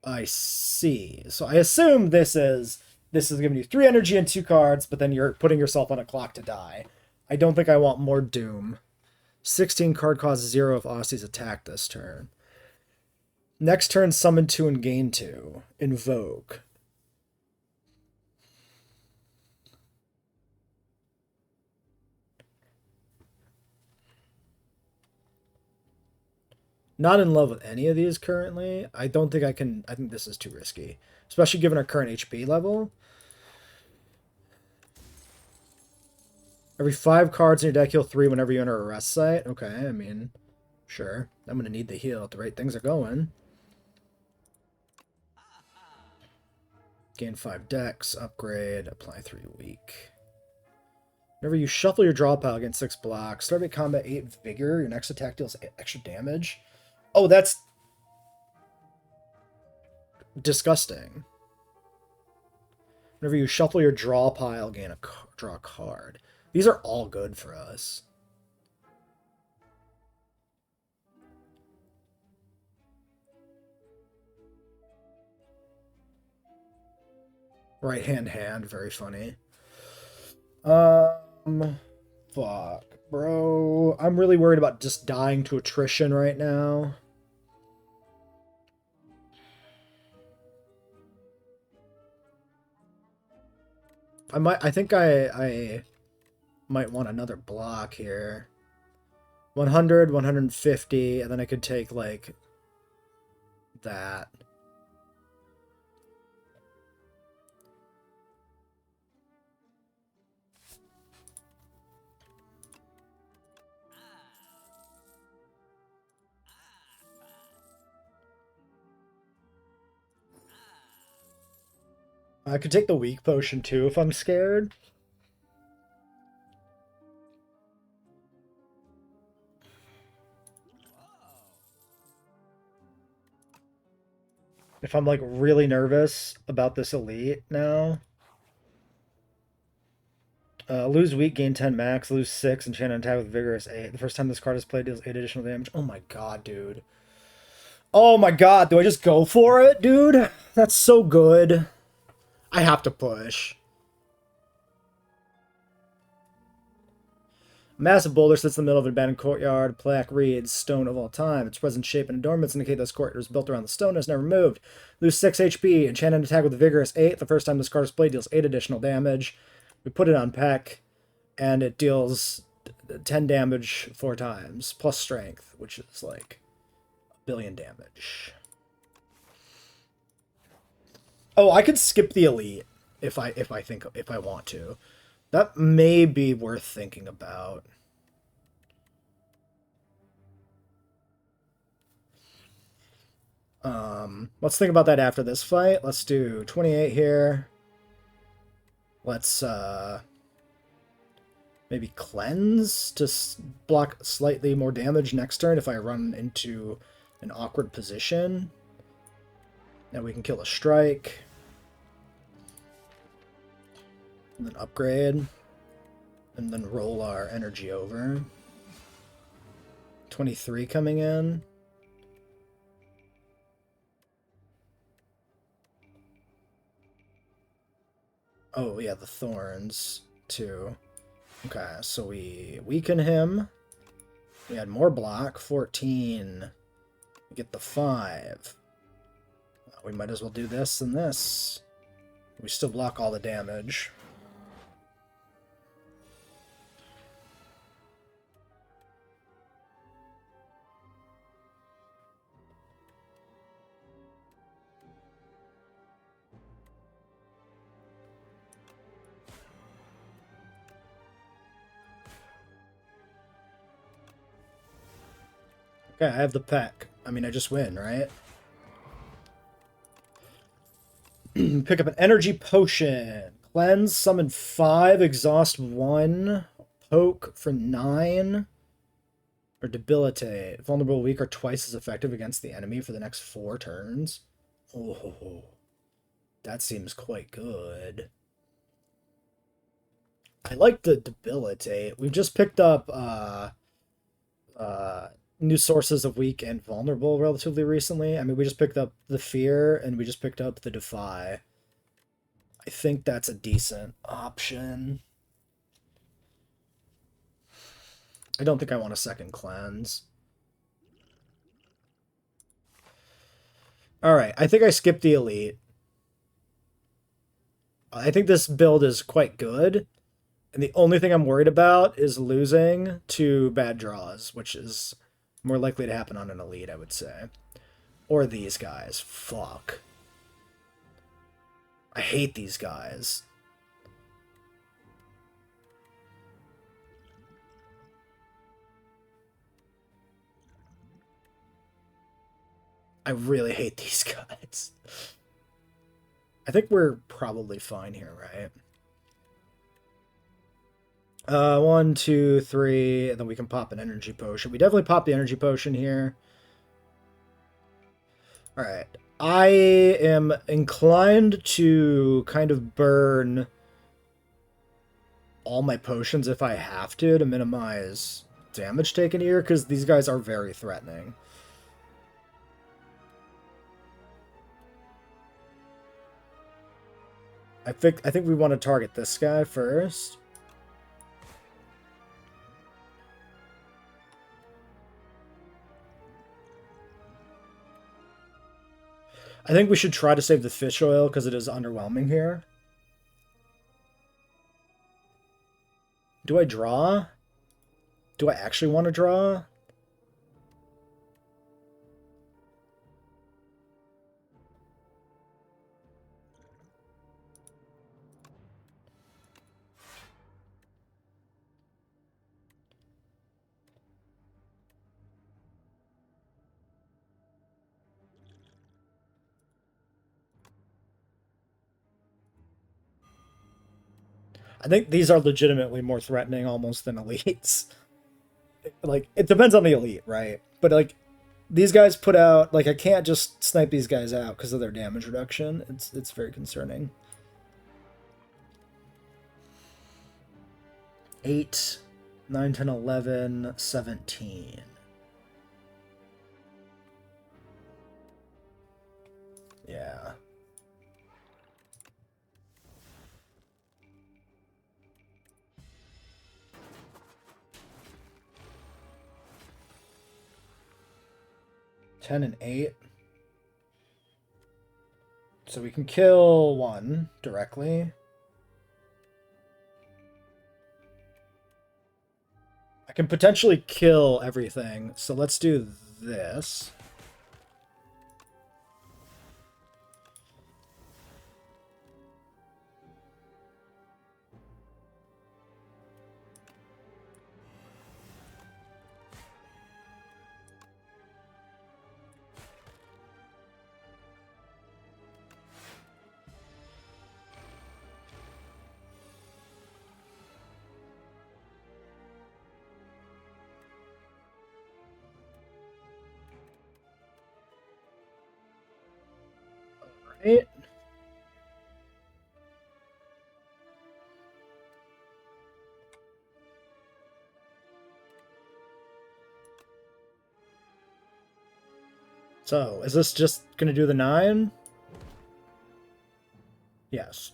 I see. So I assume this is giving you 3 energy and 2 cards, but then you're putting yourself on a clock to die. I don't think I want more Doom. 16 card cost 0 if Aussie's attacked this turn. Next turn, summon 2 and gain 2. Invoke. Not in love with any of these currently. I don't think I can... I think this is too risky. Especially given our current HP level. Every 5 cards in your deck, heal 3 whenever you enter a rest site. Okay, I mean, sure. I'm going to need the heal if the right things are going. Gain 5 decks, upgrade, apply 3 weak. Whenever you shuffle your draw pile against 6 blocks, start at combat 8 vigor, your next attack deals extra damage. Oh, that's disgusting. Whenever you shuffle your draw pile, draw a card. These are all good for us. Right hand, very funny. Fuck, bro. I'm really worried about just dying to attrition right now. I think I might want another block here. 100, 150, and then I could take, like, that. I could take the weak potion too if I'm scared. If I'm like really nervous about this elite now. Lose weak, gain 10 max, lose 6, enchant and attack with vigorous 8. The first time this card is played deals 8 additional damage. Oh my god, dude. Oh my god, do I just go for it, dude? That's so good. I have to push. A massive boulder sits in the middle of an abandoned courtyard. Plaque reads, Stone of all time. Its present shape and adornments indicate this courtyard is built around the stone and has never moved. Lose 6 HP. Enchant and attack with a vigorous 8. The first time this card is played deals 8 additional damage. We put it on Peck, and it deals 10 damage 4 times, plus strength, which is like a billion damage. Oh, I could skip the elite if I want to. That may be worth thinking about. Let's think about that after this fight. Let's do 28 here. Let's maybe cleanse to block slightly more damage next turn if I run into an awkward position. Now we can kill a strike. And then upgrade. And then roll our energy over. 23 coming in. Oh, yeah, the thorns, too. Okay, so we weaken him. We add more block. 14. We get the 5. We might as well do this and this. We still block all the damage. Okay, I have the peck. I mean, I just win, right? Pick up an energy potion. Cleanse, summon 5, exhaust 1, poke for 9, or debilitate. Vulnerable, weak, are twice as effective against the enemy for the next 4 turns. Oh, that seems quite good. I like the debilitate. We've just picked up new sources of weak and vulnerable relatively recently. I mean, we just picked up the fear and we just picked up the defy. I think that's a decent option. I don't think I want a second cleanse. Alright, I think I skipped the elite. I think this build is quite good. And the only thing I'm worried about is losing to bad draws, which is more likely to happen on an elite, I would say. Or these guys. Fuck. I hate these guys. I really hate these guys. I think we're probably fine here, right? 1, 2, 3, and then we can pop an energy potion. We definitely pop the energy potion here. Alright. I am inclined to kind of burn all my potions if I have to minimize damage taken here, because these guys are very threatening. I think we want to target this guy first. I think we should try to save the fish oil because it is underwhelming here. Do I draw? Do I actually want to draw? I think these are legitimately more threatening almost than elites. Like, it depends on the elite, right? But, like, these guys put out... Like, I can't just snipe these guys out because of their damage reduction. It's very concerning. 8, 9, 10, 11, 17. Yeah. Ten and 8. So we can kill 1 directly. I can potentially kill everything. So let's do this. Right. So, is this just going to do the 9? Yes.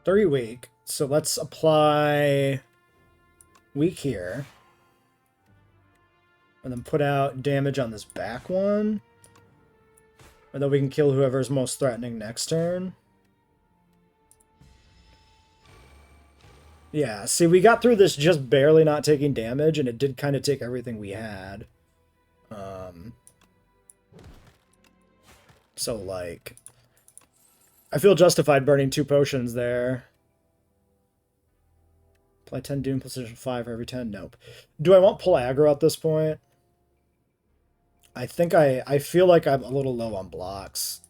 3 weak. So let's apply weak here. And then put out damage on this back one. And then we can kill whoever's most threatening next turn. Yeah, see, we got through this just barely not taking damage, and it did kind of take everything we had. So, like, I feel justified burning 2 potions there. Apply 10 Doom, position 5 for every 10? Nope. Do I want pull aggro at this point? I think I feel like I'm a little low on blocks.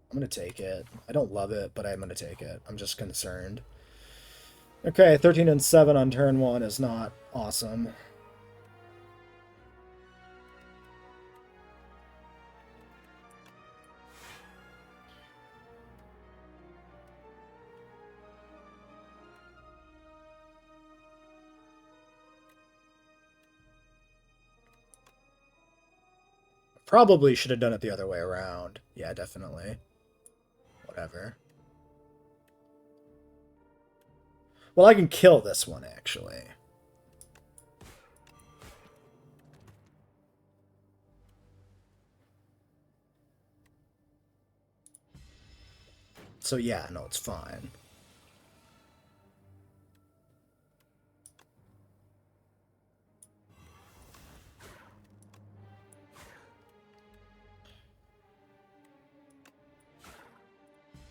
I'm going to take it. I don't love it, but I'm going to take it. I'm just concerned. Okay, 13 and 7 on turn 1 is not awesome. Probably should have done it the other way around. Yeah, definitely. Whatever. Well, I can kill this one, actually. So yeah, no, it's fine.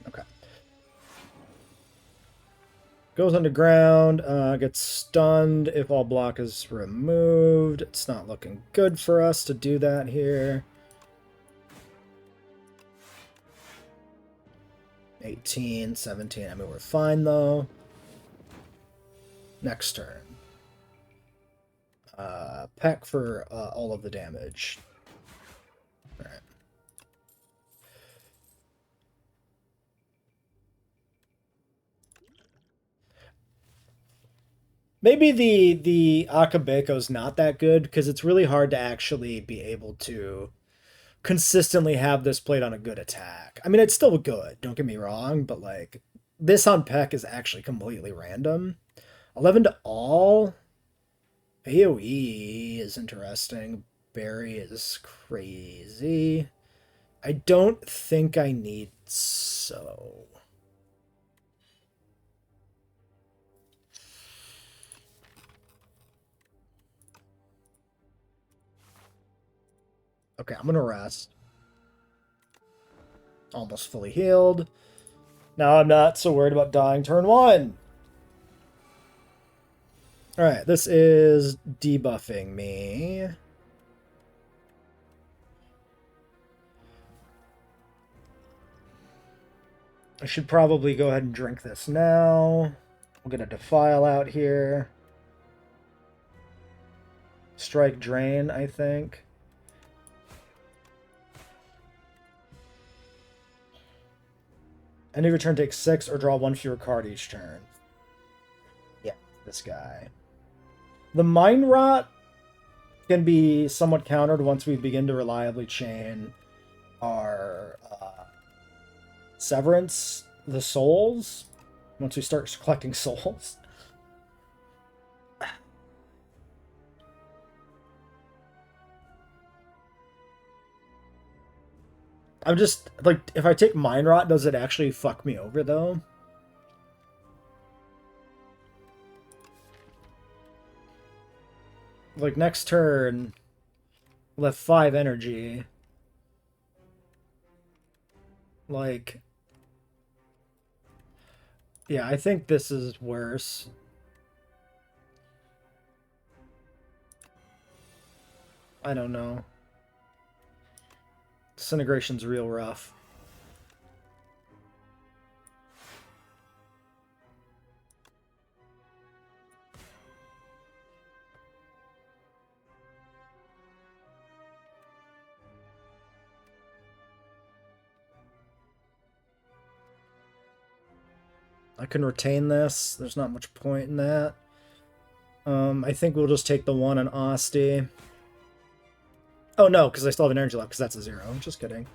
Okay. Goes underground, gets stunned if all block is removed. It's not looking good for us to do that here. 18, 17. I mean, we're fine, though. Next turn. Peck for all of the damage. Alright. Maybe the Akabeko's not that good, because it's really hard to actually be able to consistently have this played on a good attack. I mean, it's still good, don't get me wrong, but like, this on Peck is actually completely random. 11 to all. AoE is interesting. Barry is crazy. I don't think I need so. Okay, I'm gonna rest. Almost fully healed. Now I'm not so worried about dying turn 1. Alright, this is debuffing me. I should probably go ahead and drink this now. We'll get a Defile out here. Strike Drain, I think. End of your turn, take 6 or draw 1 fewer card each turn. Yeah, this guy. The Mind Rot can be somewhat countered once we begin to reliably chain our Severance, the souls. Once we start collecting souls. I'm just, like, if I take Mind Rot, does it actually fuck me over, though? Like, next turn, we'll have 5 energy. Like, yeah, I think this is worse. I don't know. Disintegration's real rough. I can retain this. There's not much point in that. I think we'll just take the 1 on Asti. Oh, no, because I still have an energy left, because that's a 0. Just kidding.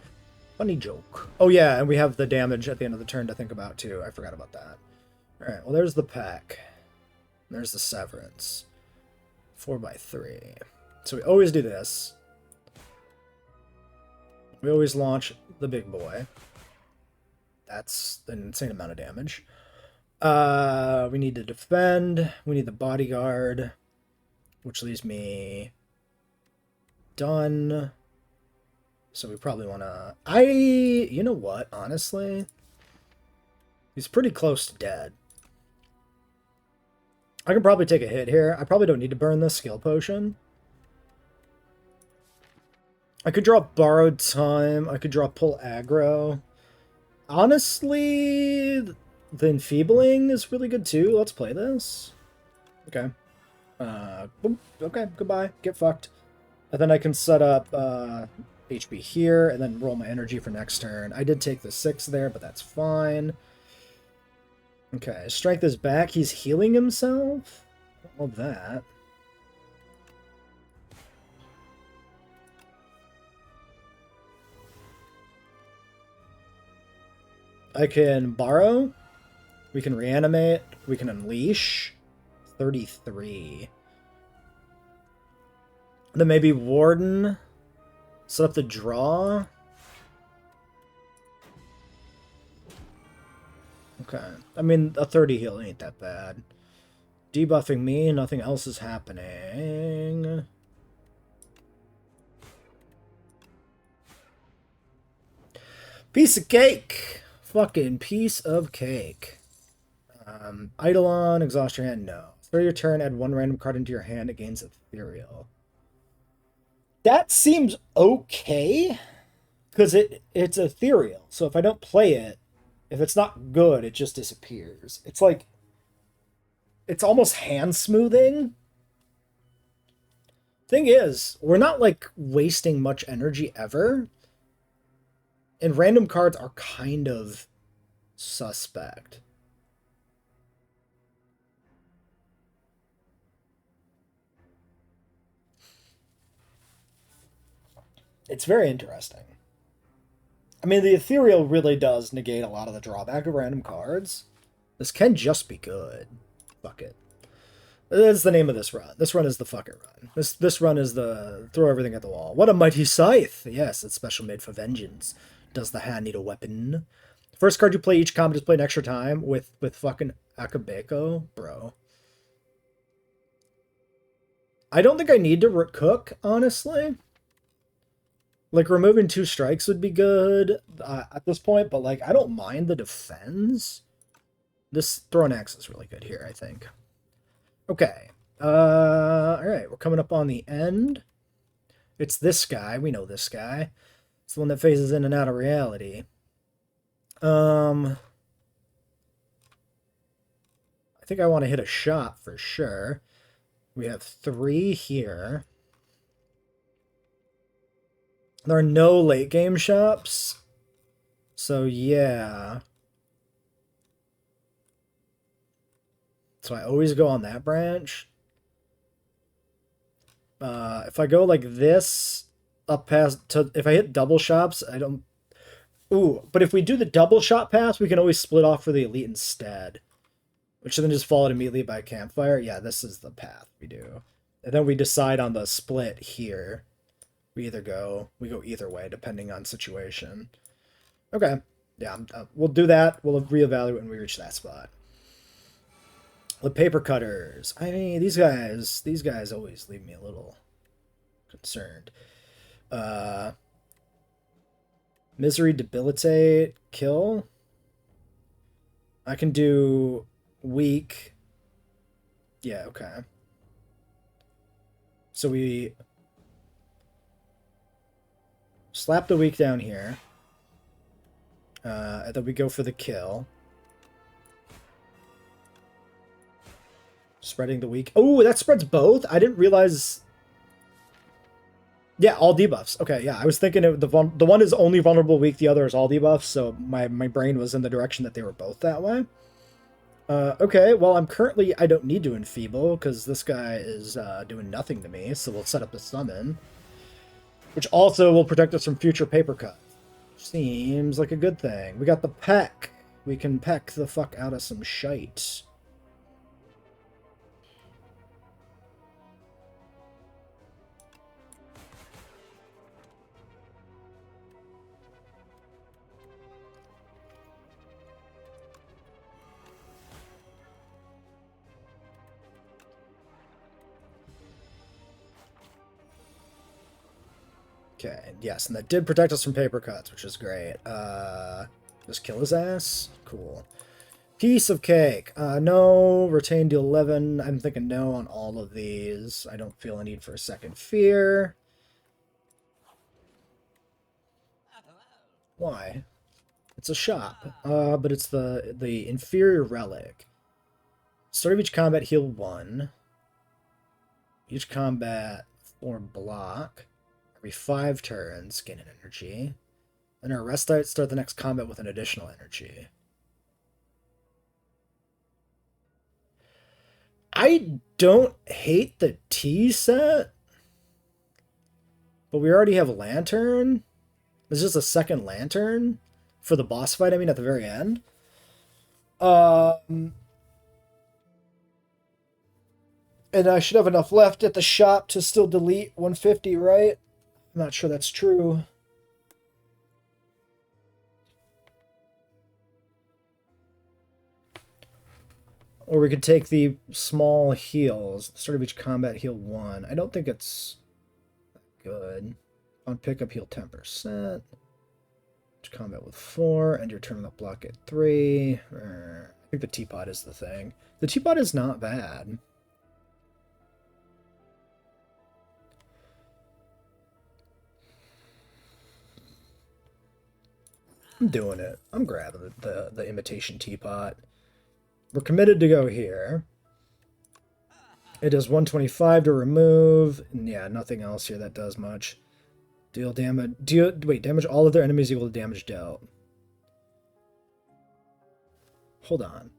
Funny joke. Oh, yeah, and we have the damage at the end of the turn to think about, too. I forgot about that. Alright, well there's the pack. There's the Severance. 4x3. So we always do this. We always launch the big boy. That's an insane amount of damage. We need to defend. We need the bodyguard. Which leaves me done. So we probably want to... You know what, honestly? He's pretty close to dead. I can probably take a hit here. I probably don't need to burn this skill potion. I could draw Borrowed Time. I could draw Pull Aggro. Honestly, the Enfeebling is really good too. Let's play this. Okay. Okay, goodbye. Get fucked. And then I can set up HP here and then roll my energy for next turn. I did take the 6 there, but that's fine. Okay, Strength is back. He's healing himself. I love that. I can borrow. We can reanimate. We can unleash. 33. Then maybe Warden. Set up the draw. Okay. I mean, a 30 heal ain't that bad. Debuffing me, nothing else is happening. Piece of cake! Fucking piece of cake. Eidolon, exhaust your hand, no. Throw your turn, add 1 random card into your hand, it gains Ethereal. That seems okay, because it's ethereal. So if I don't play it, if it's not good, it just disappears. It's like, it's almost hand smoothing. Thing is, we're not like wasting much energy ever. And random cards are kind of suspect. It's very interesting. I mean, the ethereal really does negate a lot of the drawback of random cards. This can just be good. Fuck it. That's the name of this run. This run is the fuck it run. This run is the throw everything at the wall. What a mighty scythe! Yes, it's special made for vengeance. Does the hand need a weapon? First card you play each combat is played an extra time with fucking Akabeko, bro. I don't think I need to cook, honestly. Like, removing 2 strikes would be good at this point, but, like, I don't mind the defense. This throw an axe is really good here, I think. Okay. Alright, we're coming up on the end. It's this guy. We know this guy. It's the one that phases in and out of reality. I think I want to hit a shot for sure. We have 3 here. There are no late game shops. So yeah. So I always go on that branch. If I go like this up past to if I hit double shops, I don't. Ooh, but if we do the double shot pass, we can always split off for the elite instead. Which then just followed immediately by campfire. Yeah, this is the path we do. And then we decide on the split here. We go either way, depending on situation. Okay. Yeah, we'll do that. We'll reevaluate when we reach that spot. The paper cutters. I mean, these guys always leave me a little concerned. Misery, debilitate, kill. I can do weak. Yeah, okay. So we slap the weak down here. And then we go for the kill. Spreading the weak. Oh, that spreads both? I didn't realize. Yeah, all debuffs. Okay, yeah, I was thinking the one is only vulnerable weak, the other is all debuffs, so my brain was in the direction that they were both that way. Okay, well, I don't need to enfeeble, because this guy is doing nothing to me, so we'll set up the summon. Which also will protect us from future paper cut. Seems like a good thing. We got the peck. we can peck the fuck out of some shite. Okay, yes, and that did protect us from paper cuts, which is great. Just kill his ass? Cool. Piece of cake. No. Retain deal 11. I'm thinking no on all of these. I don't feel a need for a second fear. Why? It's a shop. But it's the inferior relic. Start of each combat, heal 1. Each combat, 4 block. Every 5 turns, gain an energy. Then our rest start the next combat with an additional energy. I don't hate the tea set, but we already have a lantern. There's just a second lantern for the boss fight, I mean, at the very end. And I should have enough left at the shop to still delete 150, right? I'm not sure that's true. Or we could take the small heals. Start of each combat, heal 1. I don't think it's good. On pickup, heal 10%. Each combat with 4. End your turn with a block at 3. I think the teapot is the thing. The teapot is not bad. I'm doing it. I'm grabbing the imitation teapot. We're committed to go here. It does 125 to remove. And yeah, nothing else here that does much. Deal damage. Wait, damage all of their enemies equal to damage dealt. Hold on.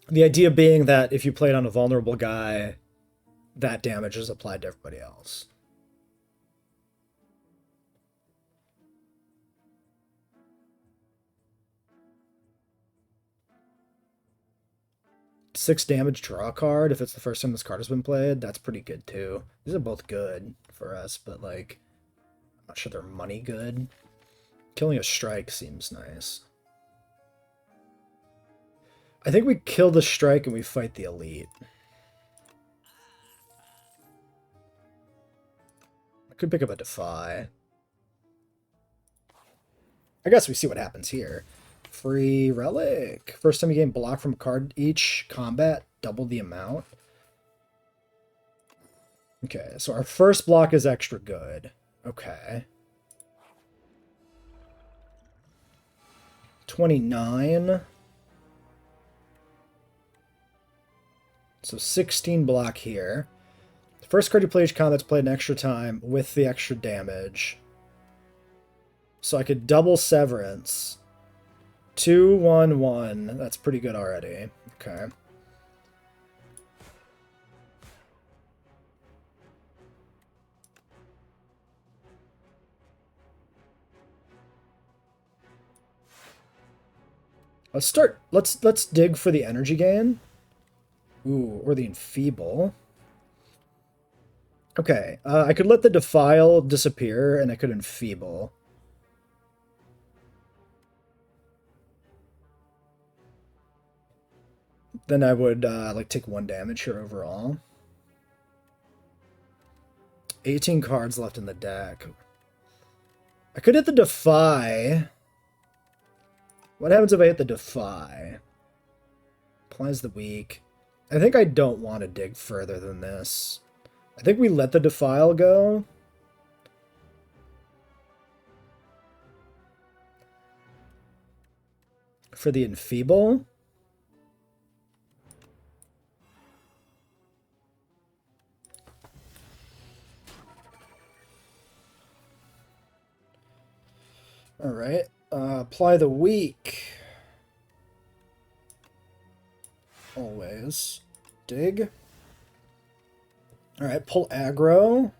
The idea being that if you play it on a vulnerable guy, that damage is applied to everybody else. Six damage, draw a card if it's the first time this card has been played. That's pretty good too. These are both good for us, but like, I'm not sure they're money good. Killing a strike seems nice. I think we kill the strike and we fight the elite. I could pick up a defy. I guess we see what happens here. Free relic. First time you gain block from a card each combat, double the amount. Okay, so our first block is extra good. Okay. 29. So 16 block here. The first card you play each combat's played an extra time with the extra damage. So I could double Severance. 2, 1, 1. That's pretty good already. Okay. Let's dig for the energy gain. Ooh, or the enfeeble. Okay, I could let the defile disappear and I could enfeeble. Then I would like take 1 damage here overall. 18 cards left in the deck. I could hit the defy. What happens if I hit the defy? Applies the weak. I think I don't want to dig further than this. I think we let the defile go. For the enfeeble. Alright, apply the weak. Always. Dig. Alright, pull aggro.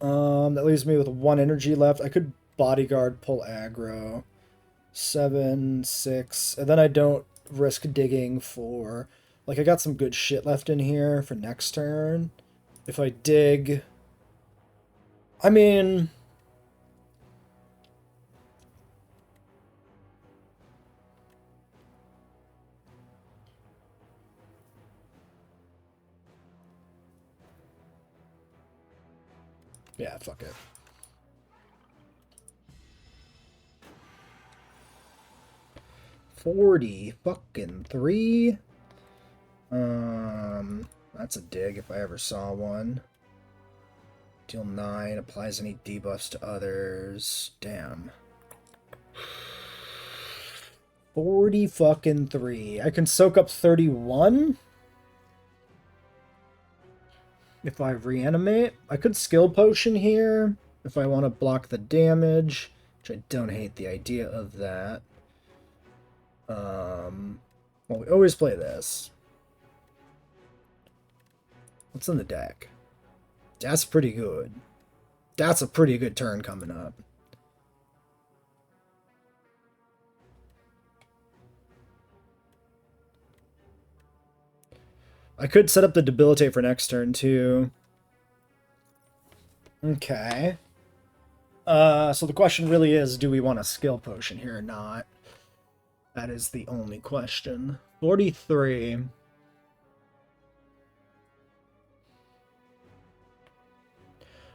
That leaves me with 1 energy left. I could bodyguard, pull aggro. 7, 6, and then I don't risk digging for... Like, I got some good shit left in here for next turn. If I dig... I mean... Yeah, fuck it. $43. That's a dig if I ever saw one. Deal 9, applies any debuffs to others. Damn. 43. I can soak up 31? If I reanimate. I could skill potion here if I want to block the damage, which I don't hate the idea of that. Well, we always play this. What's in the deck? That's pretty good. That's a pretty good turn coming up. I could set up the debilitate for next turn, too. Okay. So the question really is, do we want a skill potion here or not? That is the only question. 43.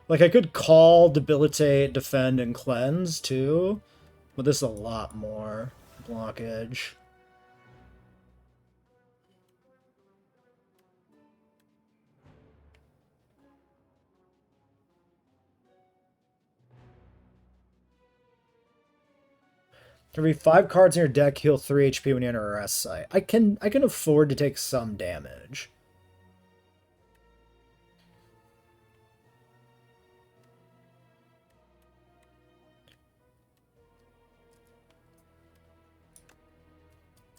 Like, I could call, debilitate, defend, and cleanse, too. But this is a lot more blockage. Every 5 cards in your deck heal 3 HP when you enter a rest site. I can afford to take some damage.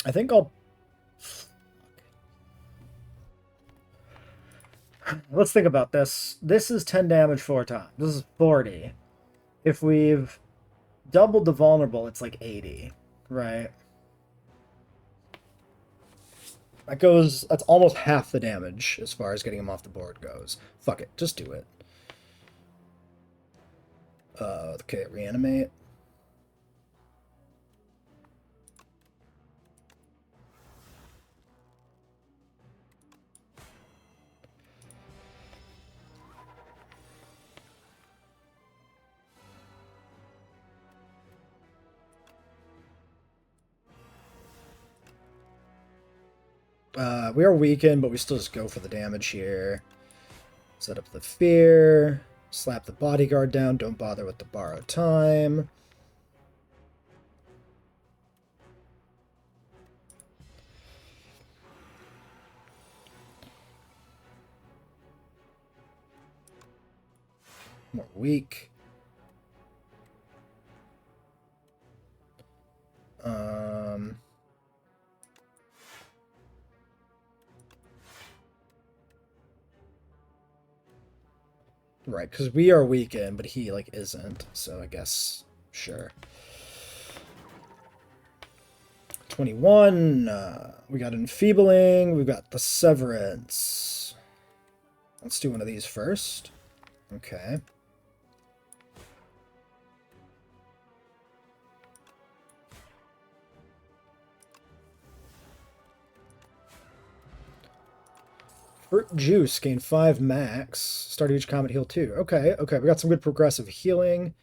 I think I'll... Let's think about this. This is 10 damage 4 times. This is 40. If we've doubled the vulnerable, it's like 80, right? That's almost half the damage as far as getting him off the board goes. Fuck it, just do it. Okay, reanimate. We are weakened, but we still just go for the damage here. Set up the fear. Slap the bodyguard down. Don't bother with the borrow time. More weak. Right, because we are weakened, but he, like, isn't. So I guess, sure. 21. We got Enfeebling. We've got the Severance. Let's do one of these first. Okay. Fruit Juice, gain 5 max. Start each combat, heal 2. Okay, we got some good progressive healing.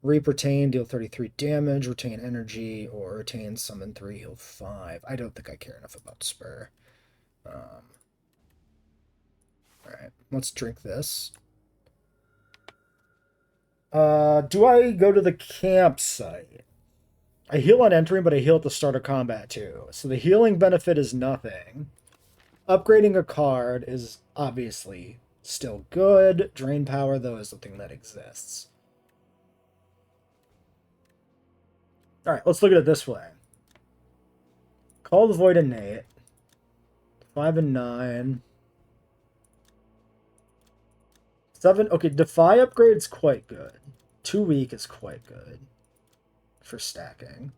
Reap, retain, deal 33 damage. Retain energy, or retain, summon 3, heal 5. I don't think I care enough about Spire. Alright, let's drink this. Do I go to the campsite? I heal on entering, but I heal at the start of combat too. So the healing benefit is nothing. Upgrading a card is obviously still good. Drain power, though, is the thing that exists. Alright, let's look at it this way. Call the Void Innate. 5 and 9. 7. Okay, Defy upgrade's quite good. 2 weak is quite good for stacking.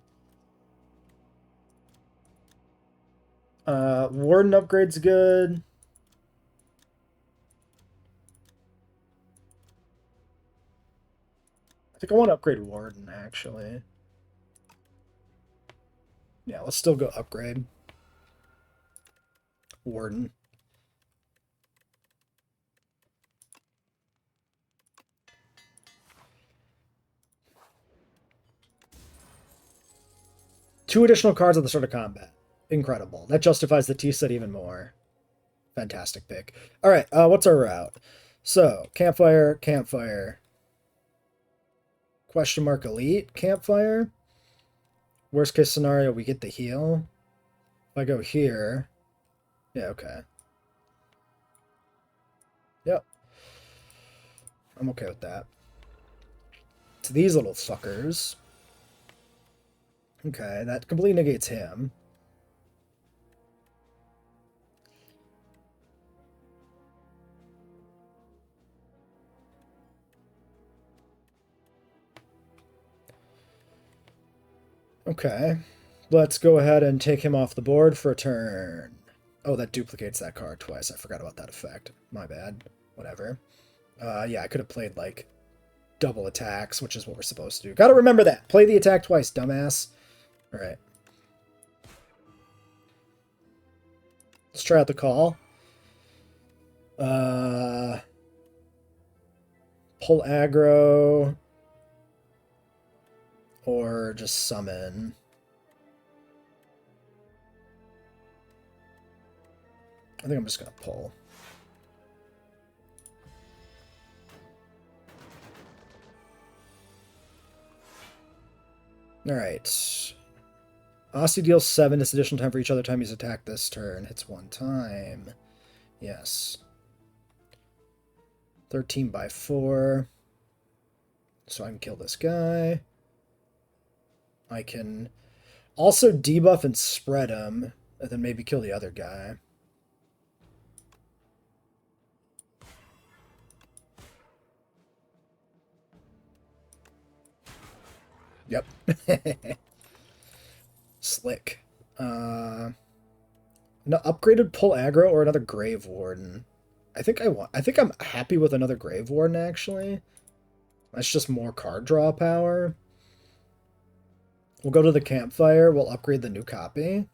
Warden upgrade's good. I think I want to upgrade Warden, actually. Yeah, let's still go upgrade. Warden. Two additional cards at the start of combat. Incredible. That justifies the T-set even more. Fantastic pick. All right, what's our route? So, campfire, campfire. Question mark elite, campfire. Worst case scenario, we get the heal. If I go here, yeah, okay. Yep. I'm okay with that. To these little suckers. Okay, that completely negates him. Okay. Let's go ahead and take him off the board for a turn. Oh, that duplicates that card twice. I forgot about that effect. My bad. Whatever. Yeah, I could have played, like, double attacks, which is what we're supposed to do. Gotta remember that. Play the attack twice, dumbass. Alright. Let's try out the call. Pull aggro. Or just summon. I think I'm just going to pull. Alright. Aussie deals 7 this additional time for each other time he's attacked this turn. Hits 1 time. Yes. 13 by 4. So I can kill this guy. I can also debuff and spread him, and then maybe kill the other guy. Yep. Slick. No, upgraded pull aggro or another Grave Warden. I think I'm happy with another Grave Warden, actually. That's just more card draw power. We'll go to the campfire. We'll upgrade the new copy.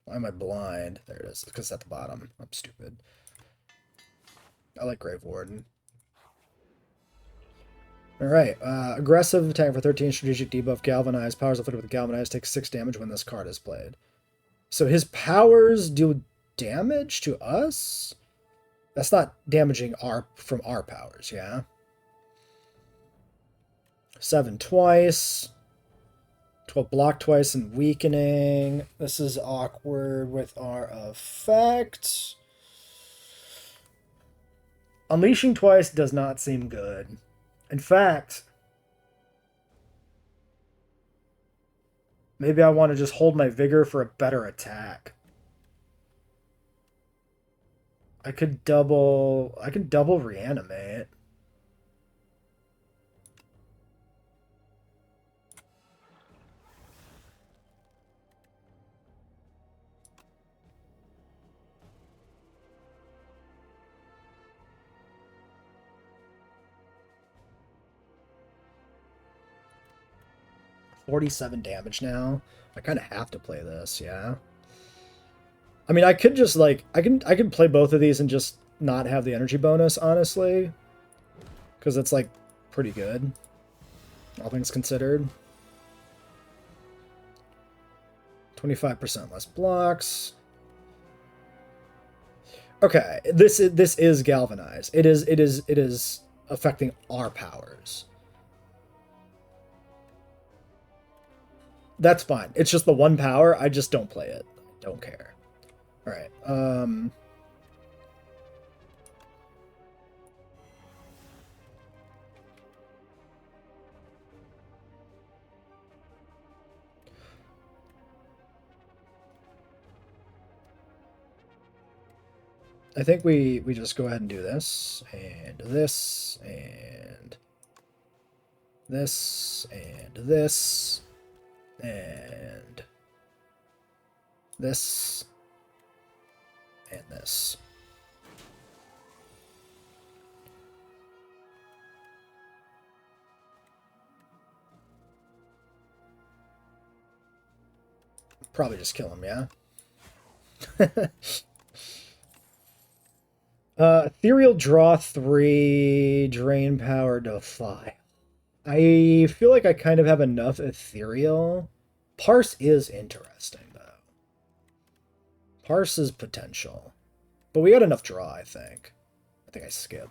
Why am I blind? There it is. Because it's at the bottom. I'm stupid. I like Grave Warden. Alright. Aggressive, attack for 13, strategic debuff, galvanize. Powers afflicted with galvanize takes 6 damage when this card is played. So his powers do damage to us? That's not damaging from our powers, yeah? 7 twice. 12 block twice and weakening. This is awkward with our effect. Unleashing twice does not seem good. In fact, maybe I want to just hold my vigor for a better attack. I can double reanimate. $47 damage now. I kind of have to play this, yeah. I mean, I could just like I can play both of these and just not have the energy bonus, honestly, because it's like pretty good, all things considered. 25% less blocks. Okay, this is galvanized. It is affecting our powers. That's fine. It's just the one power. I just don't play it. Don't care. All right. I think we just go ahead and do this, and this, and this, and this, and this, and this. Probably just kill him, yeah? Ethereal draw 3, drain power to fly. I feel like I kind of have enough ethereal. Parse is interesting, though. Parse is potential. But we got enough draw, I think. I think I skip.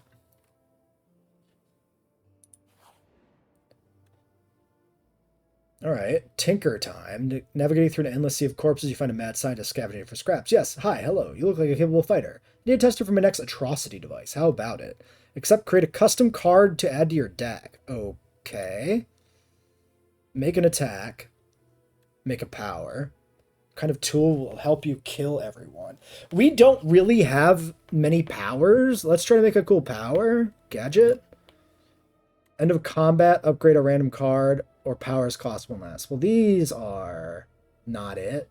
Alright, Tinker time. Navigating through an endless sea of corpses, you find a mad scientist scavenging for scraps. Yes, hi, hello. You look like a capable fighter. Need a tester for my next atrocity device. How about it? Except create a custom card to add to your deck. Okay. Make an attack. Make a power. What kind of tool will help you kill everyone? We don't really have many powers. Let's try to make a cool power. Gadget. End of combat, upgrade a random card, or powers cost one less. Well, these are not it.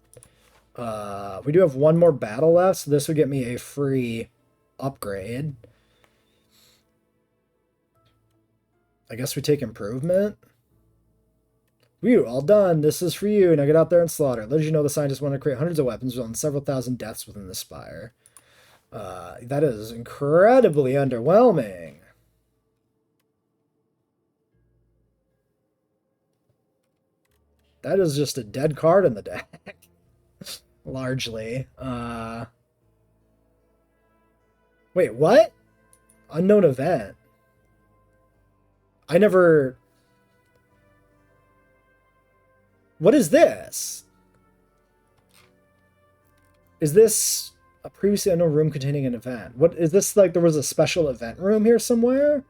We do have one more battle left, so this would get me a free upgrade. I guess we take improvement. Whew, all done. This is for you. Now get out there and slaughter. Let you know the scientists want to create hundreds of weapons, resulting in several thousand deaths within the Spire. That is incredibly underwhelming. That is just a dead card in the deck. Largely. Wait, what? Unknown event. I never... What is this? Is this a previously unknown room containing an event? What is this, like there was a special event room here somewhere?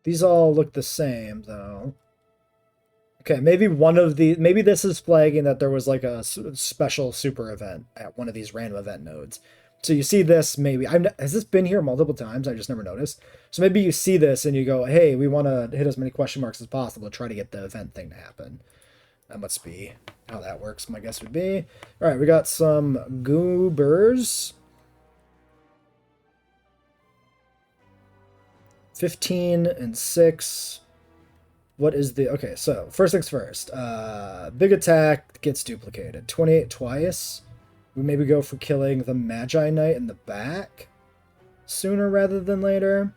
These all look the same, though. Okay, maybe one of the... Maybe this is flagging that there was like a special super event at one of these random event nodes. So you see this, maybe... has this been here multiple times? I just never noticed. So maybe you see this and you go, hey, we want to hit as many question marks as possible to try to get the event thing to happen. That must be how that works, my guess would be. All right, we got some goobers. 15 and 6. What is the... Okay, so first things first. Big attack gets duplicated. 28 twice. We maybe go for killing the Magi Knight in the back sooner rather than later.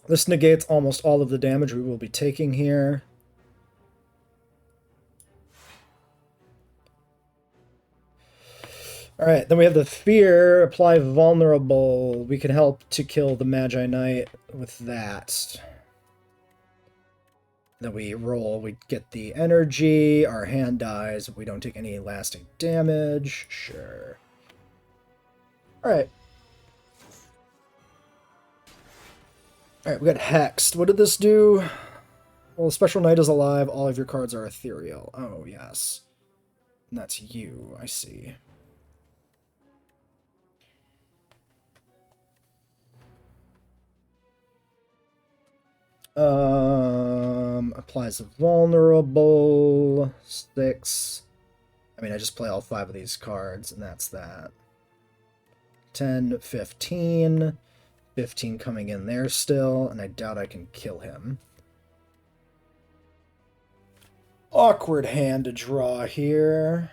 This negates almost all of the damage we will be taking here. Alright, then we have the Fear. Apply Vulnerable. We can help to kill the Magi Knight with that. Then we roll, we get the energy, our hand dies, we don't take any lasting damage. Sure. Alright. Alright, we got Hexed. What did this do? Well, the Special Knight is alive. All of your cards are ethereal. Oh, yes. And that's you. I see. Applies a vulnerable. 6. I mean, I just play all 5 of these cards, and that's that. 10, 15. 15 coming in there still, and I doubt I can kill him. Awkward hand to draw here.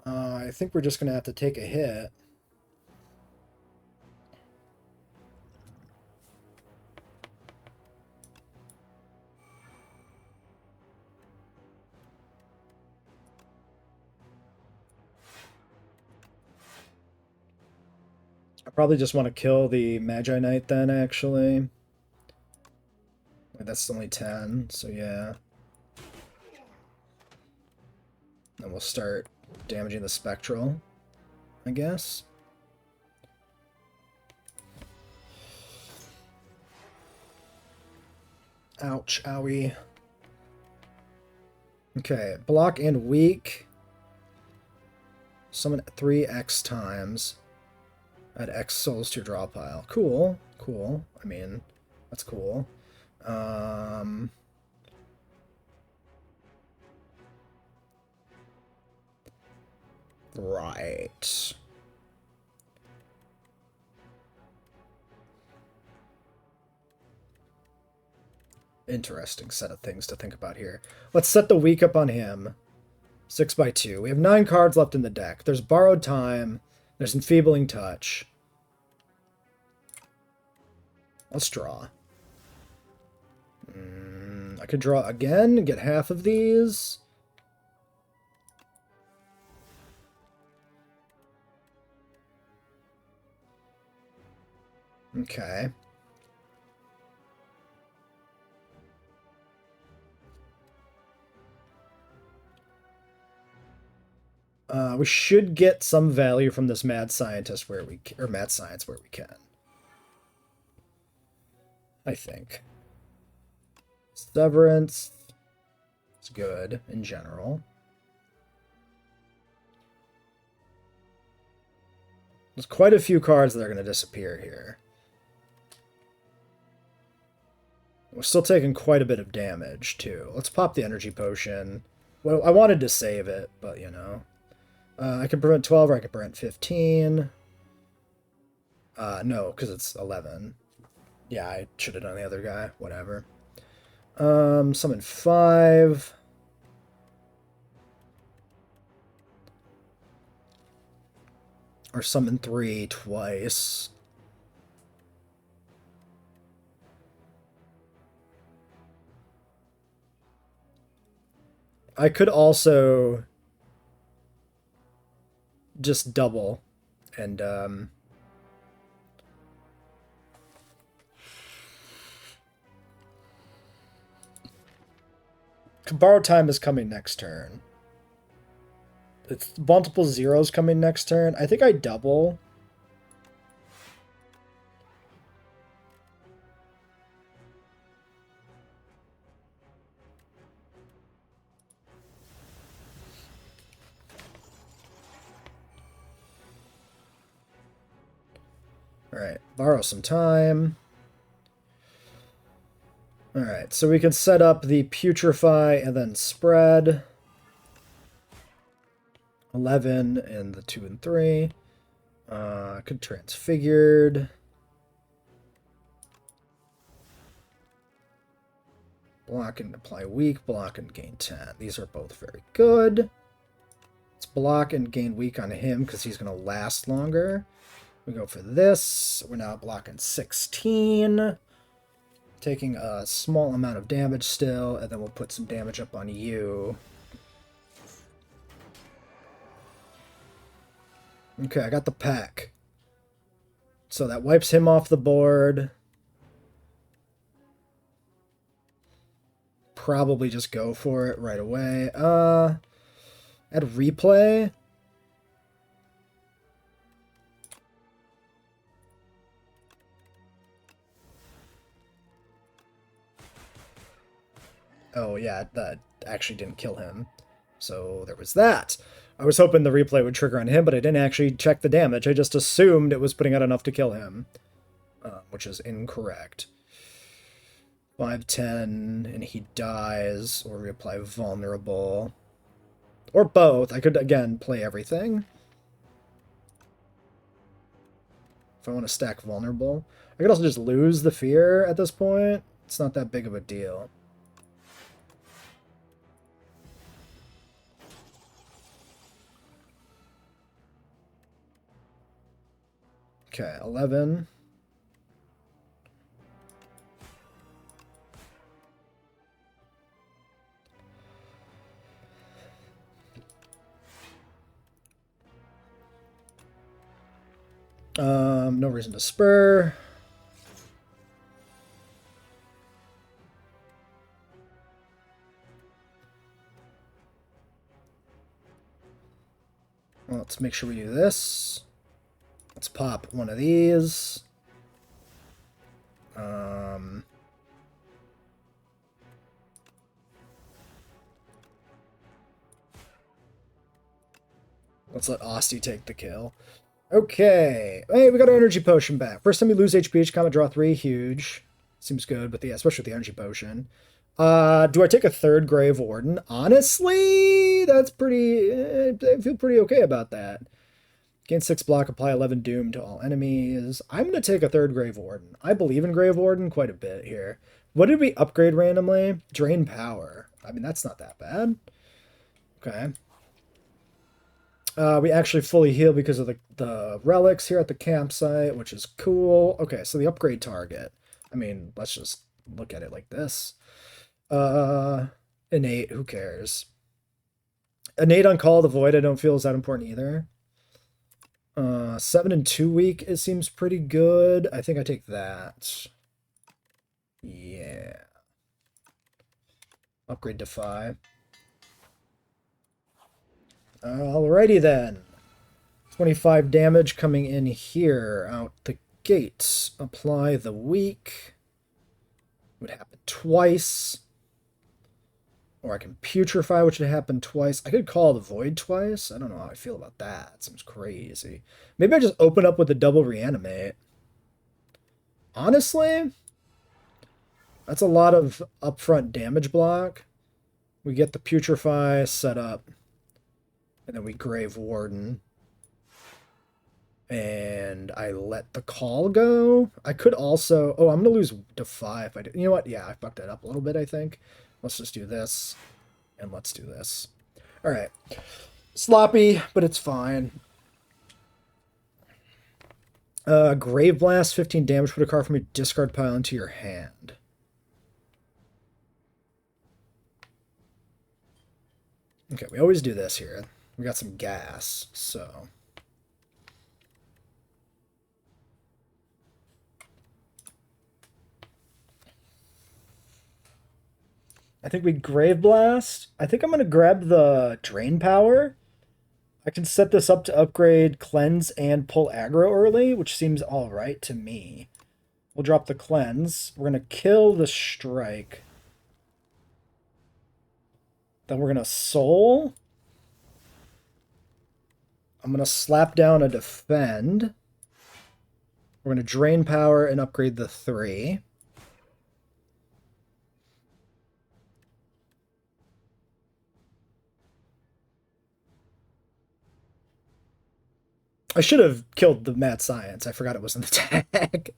I think we're just going to have to take a hit. I probably just want to kill the Magi Knight then, actually. That's only 10, so yeah. Then we'll start damaging the Spectral, I guess. Ouch, owie. Okay, block and weak. Summon 3x times. Add X souls to your draw pile. Cool, cool. I mean, that's cool. Right. Interesting set of things to think about here. Let's set the weak up on him. 6x2. We have 9 cards left in the deck. There's Borrowed Time. There's Enfeebling Touch. Let's draw. I could draw again, get half of these. Okay. We should get some value from this mad scientist where we or mad science where we can. I think. Severance is good in general. There's quite a few cards that are going to disappear here. We're still taking quite a bit of damage, too. Let's pop the energy potion. Well, I wanted to save it, but, you know. I can prevent 12 or I can prevent 15. No, because it's 11. Yeah, I should have done the other guy. Whatever. Summon 5. Or summon 3 twice. I could also just double and Borrowed Time is coming next turn. It's multiple zeros coming next turn. I think I double. Alright, borrow some time. Alright, so we can set up the Putrefy and then spread. 11 and the 2 and 3. Could Transfigured. Block and apply weak, block and gain 10. These are both very good. Let's block and gain weak on him because he's going to last longer. We go for this. We're now blocking 16. Taking a small amount of damage still, and then we'll put some damage up on you. Okay, I got the pack. So that wipes him off the board. Probably just go for it right away. Add replay. Oh yeah, that actually didn't kill him. So there was that. I was hoping the replay would trigger on him, but I didn't actually check the damage. I just assumed it was putting out enough to kill him, which is incorrect. 5-10, and he dies, or reapply vulnerable. Or both. I could, again, play everything. If I want to stack vulnerable. I could also just lose the fear at this point. It's not that big of a deal. Okay, 11. No reason to spur. Well, let's make sure we do this. Let's pop one of these. Let's let Asti take the kill. Okay. Hey, we got our energy potion back. First time we lose HP each combat, draw 3. Huge. Seems good, but yeah, especially with the energy potion. Do I take a 3rd Grave Warden? Honestly, that's pretty... I feel pretty okay about that. Gain 6 block, apply 11 doom to all enemies. I'm going to take a 3rd Grave Warden. I believe in Grave Warden quite a bit here. What did we upgrade randomly? Drain power. I mean, that's not that bad. Okay. We actually fully heal because of the relics here at the campsite, which is cool. Okay, so the upgrade target. I mean, let's just look at it like this. Innate, who cares? Innate on Call of the Void, I don't feel is that important either. 7 and 2 week, it seems pretty good. I think I take that. Yeah. Upgrade to 5. Alrighty then. 25 damage coming in here out the gates. Apply the weak. Would happen twice. Or I can putrefy, which would happen twice. I could call the void twice. I don't know how I feel about that. It seems crazy. Maybe I just open up with the double reanimate. Honestly, that's a lot of upfront damage block. We get the putrefy set up. And then we Grave Warden. And I let the call go. I could also... Oh, I'm going to lose Defy if I do. You know what? Yeah, I fucked that up a little bit, I think. Let's just do this. And let's do this. Alright. Sloppy, but it's fine. Grave Blast, 15 damage. Put a card from your discard pile into your hand. Okay, we always do this here. We got some gas, so... I think we Grave Blast. I think I'm going to grab the Drain Power. I can set this up to upgrade Cleanse and pull aggro early, which seems alright to me. We'll drop the Cleanse. We're going to kill the Strike. Then we're going to Soul. I'm going to slap down a Defend. We're going to Drain Power and upgrade the 3. I should have killed the Mad Science. I forgot it was an attack.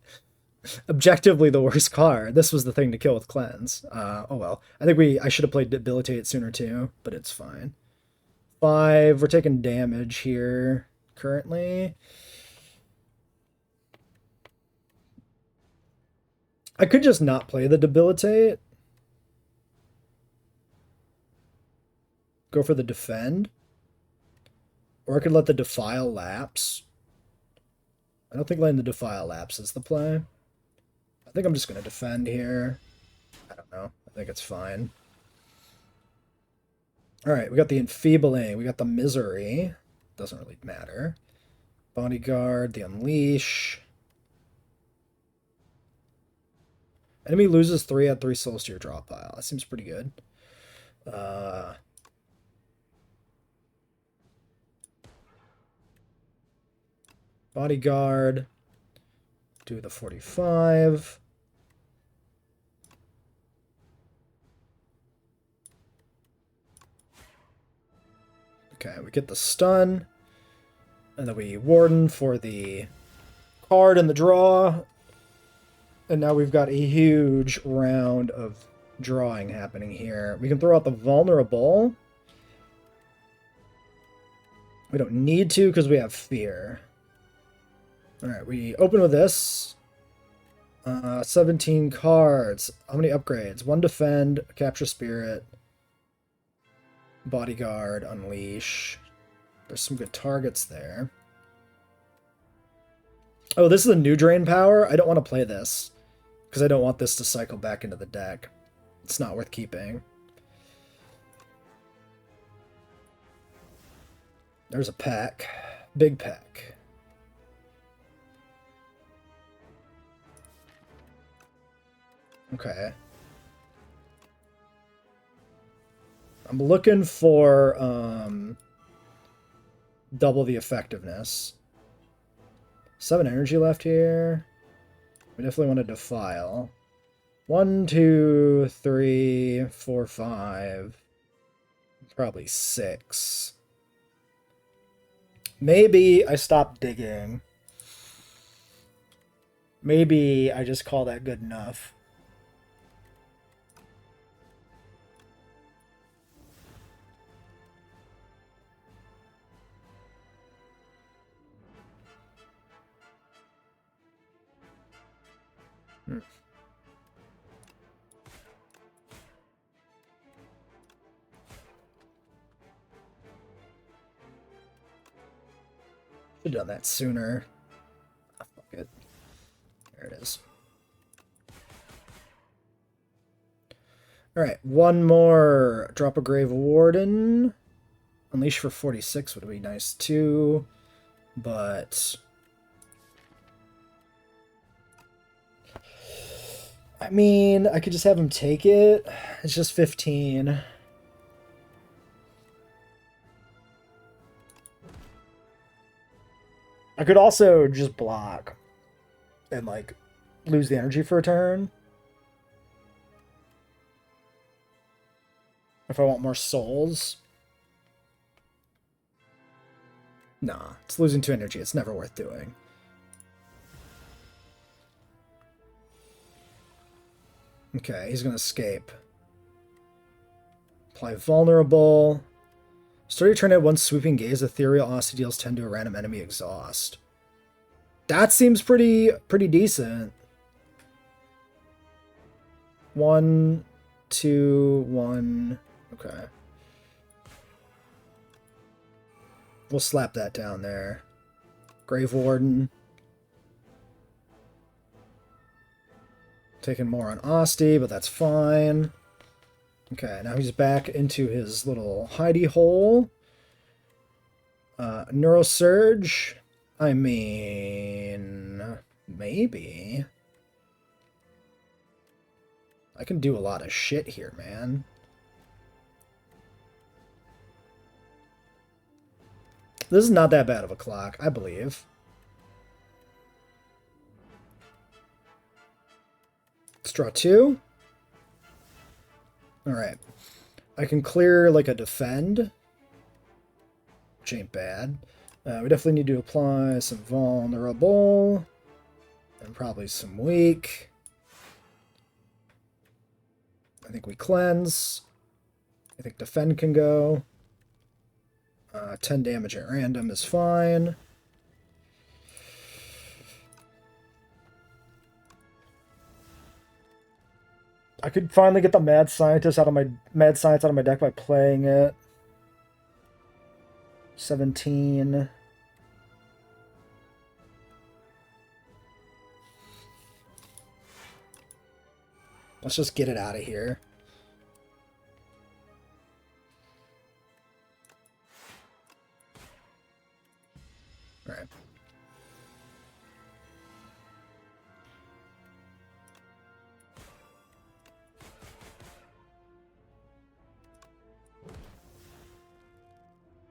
Objectively the worst card. This was the thing to kill with Cleanse. Oh well. I think I should have played Debilitate sooner too, but it's fine. 5. We're taking damage here currently. I could just not play the Debilitate. Go for the Defend. Or I could let the Defile lapse. I don't think letting the Defile lapse is the play. I think I'm just going to defend here. I don't know. I think it's fine. Alright, we got the Enfeebling. We got the Misery. Doesn't really matter. Bodyguard, the Unleash. Enemy loses 3, add 3 souls to your draw pile. That seems pretty good. Bodyguard. Do the 45. Okay, we get the stun. And then we Warden for the card in the draw. And now we've got a huge round of drawing happening here. We can throw out the Vulnerable. We don't need to because we have Fear. Alright, we open with this. 17 cards. How many upgrades? 1 Defend, Capture Spirit, Bodyguard, Unleash. There's some good targets there. Oh, this is a new drain power? I don't want to play this. Because I don't want this to cycle back into the deck. It's not worth keeping. There's a pack. Big pack. Okay. I'm looking for double the effectiveness. 7 energy left here. We definitely want to defile. 1, 2, 3, 4, 5. Probably 6. Maybe I stopped digging. Maybe I just call that good enough. Should have done that sooner. Oh, fuck it. There it is. Alright, one more. Drop a Grave Warden. Unleash for 46 would be nice too. But I mean, I could just have him take it. It's just 15. I could also just block and, like, lose the energy for a turn. If I want more souls. Nah, it's losing 2 energy. It's never worth doing. Okay, he's going to escape. Apply vulnerable. Start your turn at one sweeping gaze. Ethereal Aussie deals 10 to a random enemy exhaust. That seems pretty decent. 1, 2, 1. Okay. We'll slap that down there. Grave Warden. Taking more on Asti, but that's fine. Okay, now he's back into his little hidey hole. Neurosurge. I mean, maybe. I can do a lot of shit here, man. This is not that bad of a clock, I believe. Let's draw 2. Alright. I can clear, like, a defend. Which ain't bad. We definitely need to apply some vulnerable. And probably some weak. I think we cleanse. I think defend can go. 10 damage at random is fine. I could finally get the Mad Scientist out of my deck by playing it. 17. Let's just get it out of here. All right.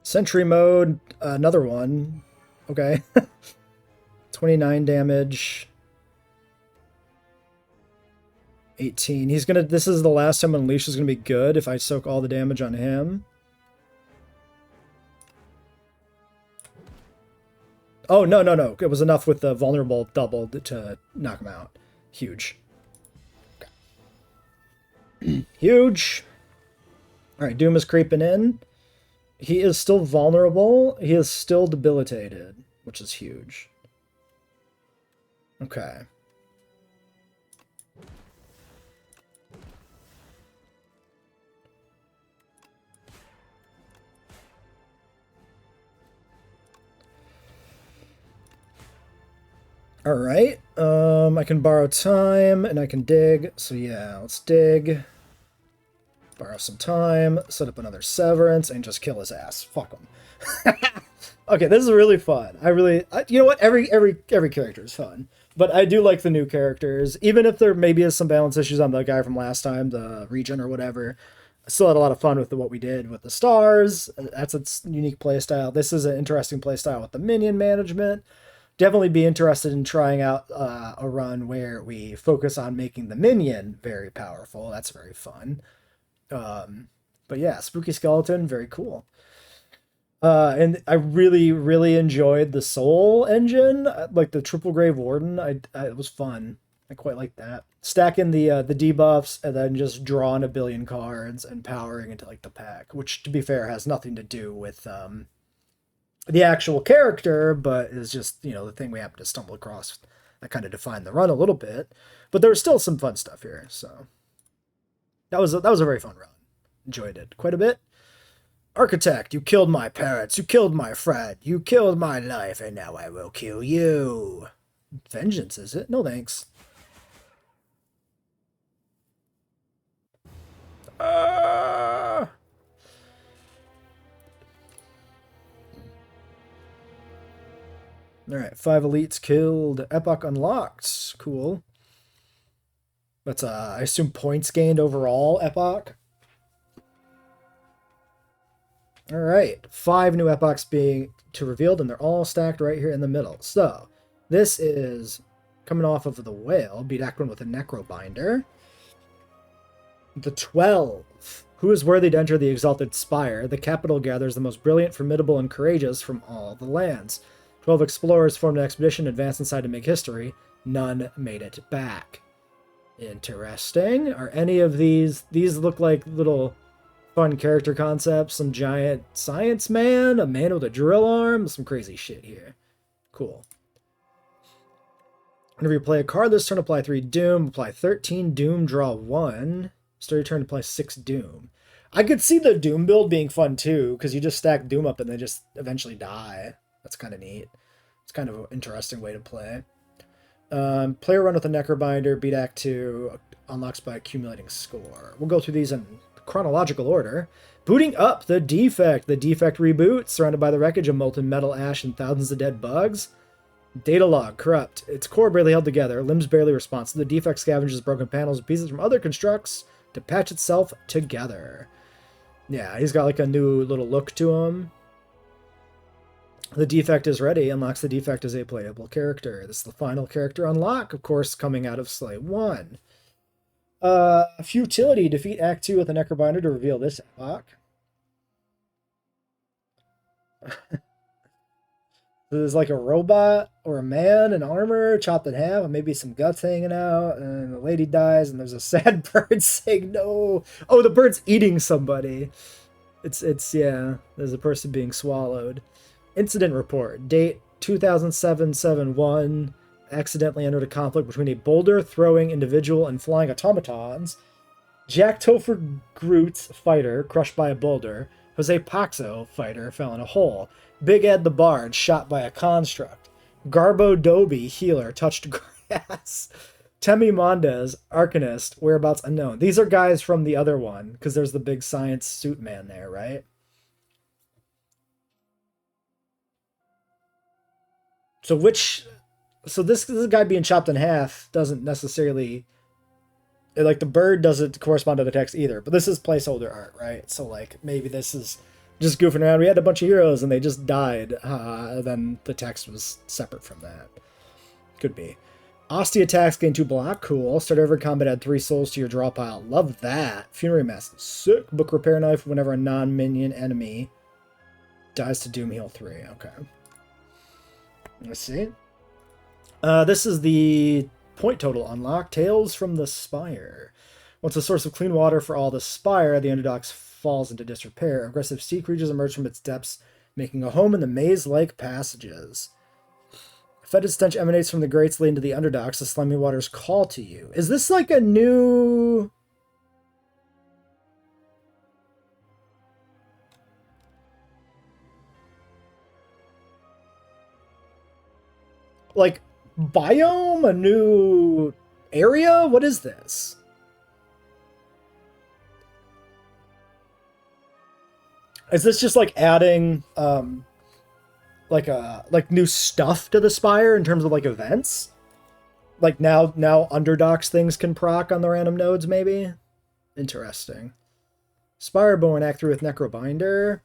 Sentry mode, another one. Okay. 29 damage. 18. He's gonna. This is the last time Unleash is gonna be good if I soak all the damage on him. Oh, no, no, no. It was enough with the vulnerable double to knock him out. Huge. Okay. Huge. Alright, Doom is creeping in. He is still vulnerable. He is still debilitated, which is huge. Okay. All right. I can borrow time and I can dig. So yeah, let's dig. Borrow some time. Set up another severance and just kill his ass. Fuck him. Okay, this is really fun. You know what? Every character is fun, but I do like the new characters, even if there maybe is some balance issues on the guy from last time, the Regent or whatever. I still had a lot of fun with what we did with the stars. That's its unique playstyle. This is an interesting playstyle with the minion management. Definitely be interested in trying out a run where we focus on making the minion very powerful. That's very fun. But yeah, spooky skeleton, very cool. And I really enjoyed the Soul engine, like the Triple Grave Warden. It was fun. I quite like that. Stacking the debuffs and then just drawing a billion cards and powering into like the pack, which to be fair has nothing to do with the actual character, but is just the thing we happen to stumble across that kind of defined the run a little bit. But there was still some fun stuff here, so that was a very fun run. Enjoyed it quite a bit. Architect, you killed my parents, you killed my friend, you killed my life, and now I will kill you. Vengeance, is it? No thanks. Uh... Alright, 5 elites killed. Epoch unlocked. Cool. That's, I assume points gained overall, Epoch. Alright, 5 new epochs being revealed, and they're all stacked right here in the middle. So, this is coming off of the whale, beat Akron with a Necrobinder. The 12. Who is worthy to enter the exalted Spire? The capital gathers the most brilliant, formidable, and courageous from all the lands. 12 explorers formed an expedition, advanced inside to make history. None made it back. Interesting. Are any of these look like little fun character concepts? Some giant science man, a man with a drill arm, some crazy shit here. Cool. Whenever you play a card this turn, apply 3 Doom, apply 13 Doom, draw 1. Start your turn to apply 6 Doom. I could see the Doom build being fun too, because you just stack Doom up and they just eventually die. That's kind of neat. It's kind of an interesting way to play. Player run with a Necrobinder, beat Act 2, unlocks by accumulating score. We'll go through these in chronological order. Booting up the Defect. The Defect reboot, surrounded by the wreckage of molten metal, ash, and thousands of dead bugs. Data log, corrupt. Its core barely held together, limbs barely responsive. The Defect scavenges broken panels and pieces from other constructs to patch itself together. Yeah, he's got like a new little look to him. The Defect is ready. Unlocks the Defect as a playable character. This is the final character unlock, of course, coming out of Slay 1. Futility. Defeat Act 2 with a Necrobinder to reveal this epoch. There's like a robot or a man in armor chopped in half and maybe some guts hanging out, and the lady dies and there's a sad bird saying no. Oh, the bird's eating somebody. It's yeah, there's a person being swallowed. Incident report. Date 2007-71. Accidentally entered a conflict between a boulder-throwing individual and flying automatons. Jack Topher Groot's fighter crushed by a boulder. Jose Paxo fighter fell in a hole. Big Ed the Bard shot by a construct. Garbo Doby healer touched grass. Temi Mondes, Arcanist, whereabouts unknown. These are guys from the other one, because there's the big science suit man there, right? So this guy being chopped in half doesn't necessarily, like, the bird doesn't correspond to the text either, but this is placeholder art, right? So like maybe this is just goofing around. We had a bunch of heroes and they just died. Then the text was separate from that. Could be. Asti attacks, gain 2 block. Cool. Start every combat, add 3 souls to your draw pile. Love that. Funerary Mask. Sick. Book Repair Knife whenever a non-minion enemy dies to Doom Heal 3. Okay. Let's see. This is the point total unlock. Tales from the Spire. Once a source of clean water for all the Spire, the underdog falls into disrepair. Aggressive sea creatures emerge from its depths, making a home in the maze-like passages. Fetid stench emanates from the grates leading to the underdogs. The slimy waters call to you. Is this like a new... like biome? A new area? What is this? Is this just like adding like new stuff to the Spire in terms of like events? Like now Underdocs things can proc on the random nodes, maybe? Interesting. Spireborn Act 3 with Necrobinder.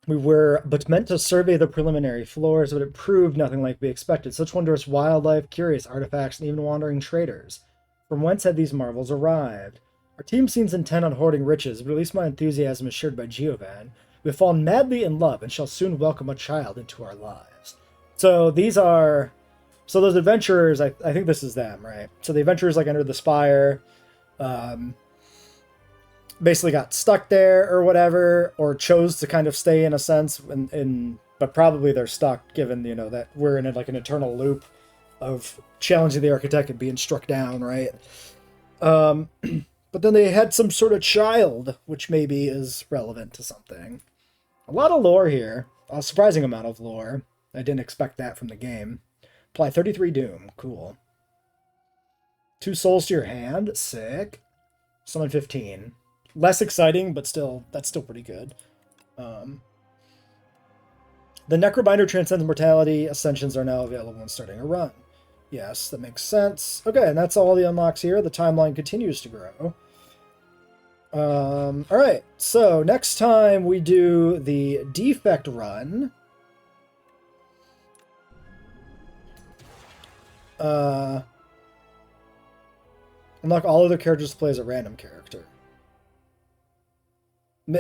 We were but meant to survey the preliminary floors, but it proved nothing like we expected. Such wondrous wildlife, curious artifacts, and even wandering traders. From whence had these marvels arrived? Our team seems intent on hoarding riches, but at least my enthusiasm is shared by Giovan. We have fallen madly in love and shall soon welcome a child into our lives. So these are... So those adventurers, I think this is them, right? So the adventurers like entered the Spire, basically got stuck there or whatever, or chose to kind of stay in a sense, but probably they're stuck given, you know, that we're in like an eternal loop of challenging the architect and being struck down, right? But then they had some sort of child, which maybe is relevant to something. A lot of lore here. A surprising amount of lore. I didn't expect that from the game. Apply 33 Doom. Cool. 2 souls to your hand. Sick. Summon 15. Less exciting, but still, that's still pretty good. The Necrobinder Transcends Mortality Ascensions are now available when starting a run. Yes, that makes sense. Okay, and that's all the unlocks here. The timeline continues to grow. Alright, so next time we do the defect run. Unlock all other characters to play as a random character.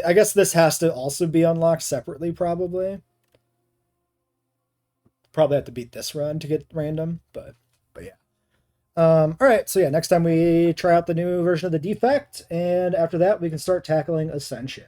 I guess this has to also be unlocked separately, probably. Probably have to beat this run to get random, but yeah. Alright, so yeah, next time we try out the new version of the defect, and after that we can start tackling Ascension.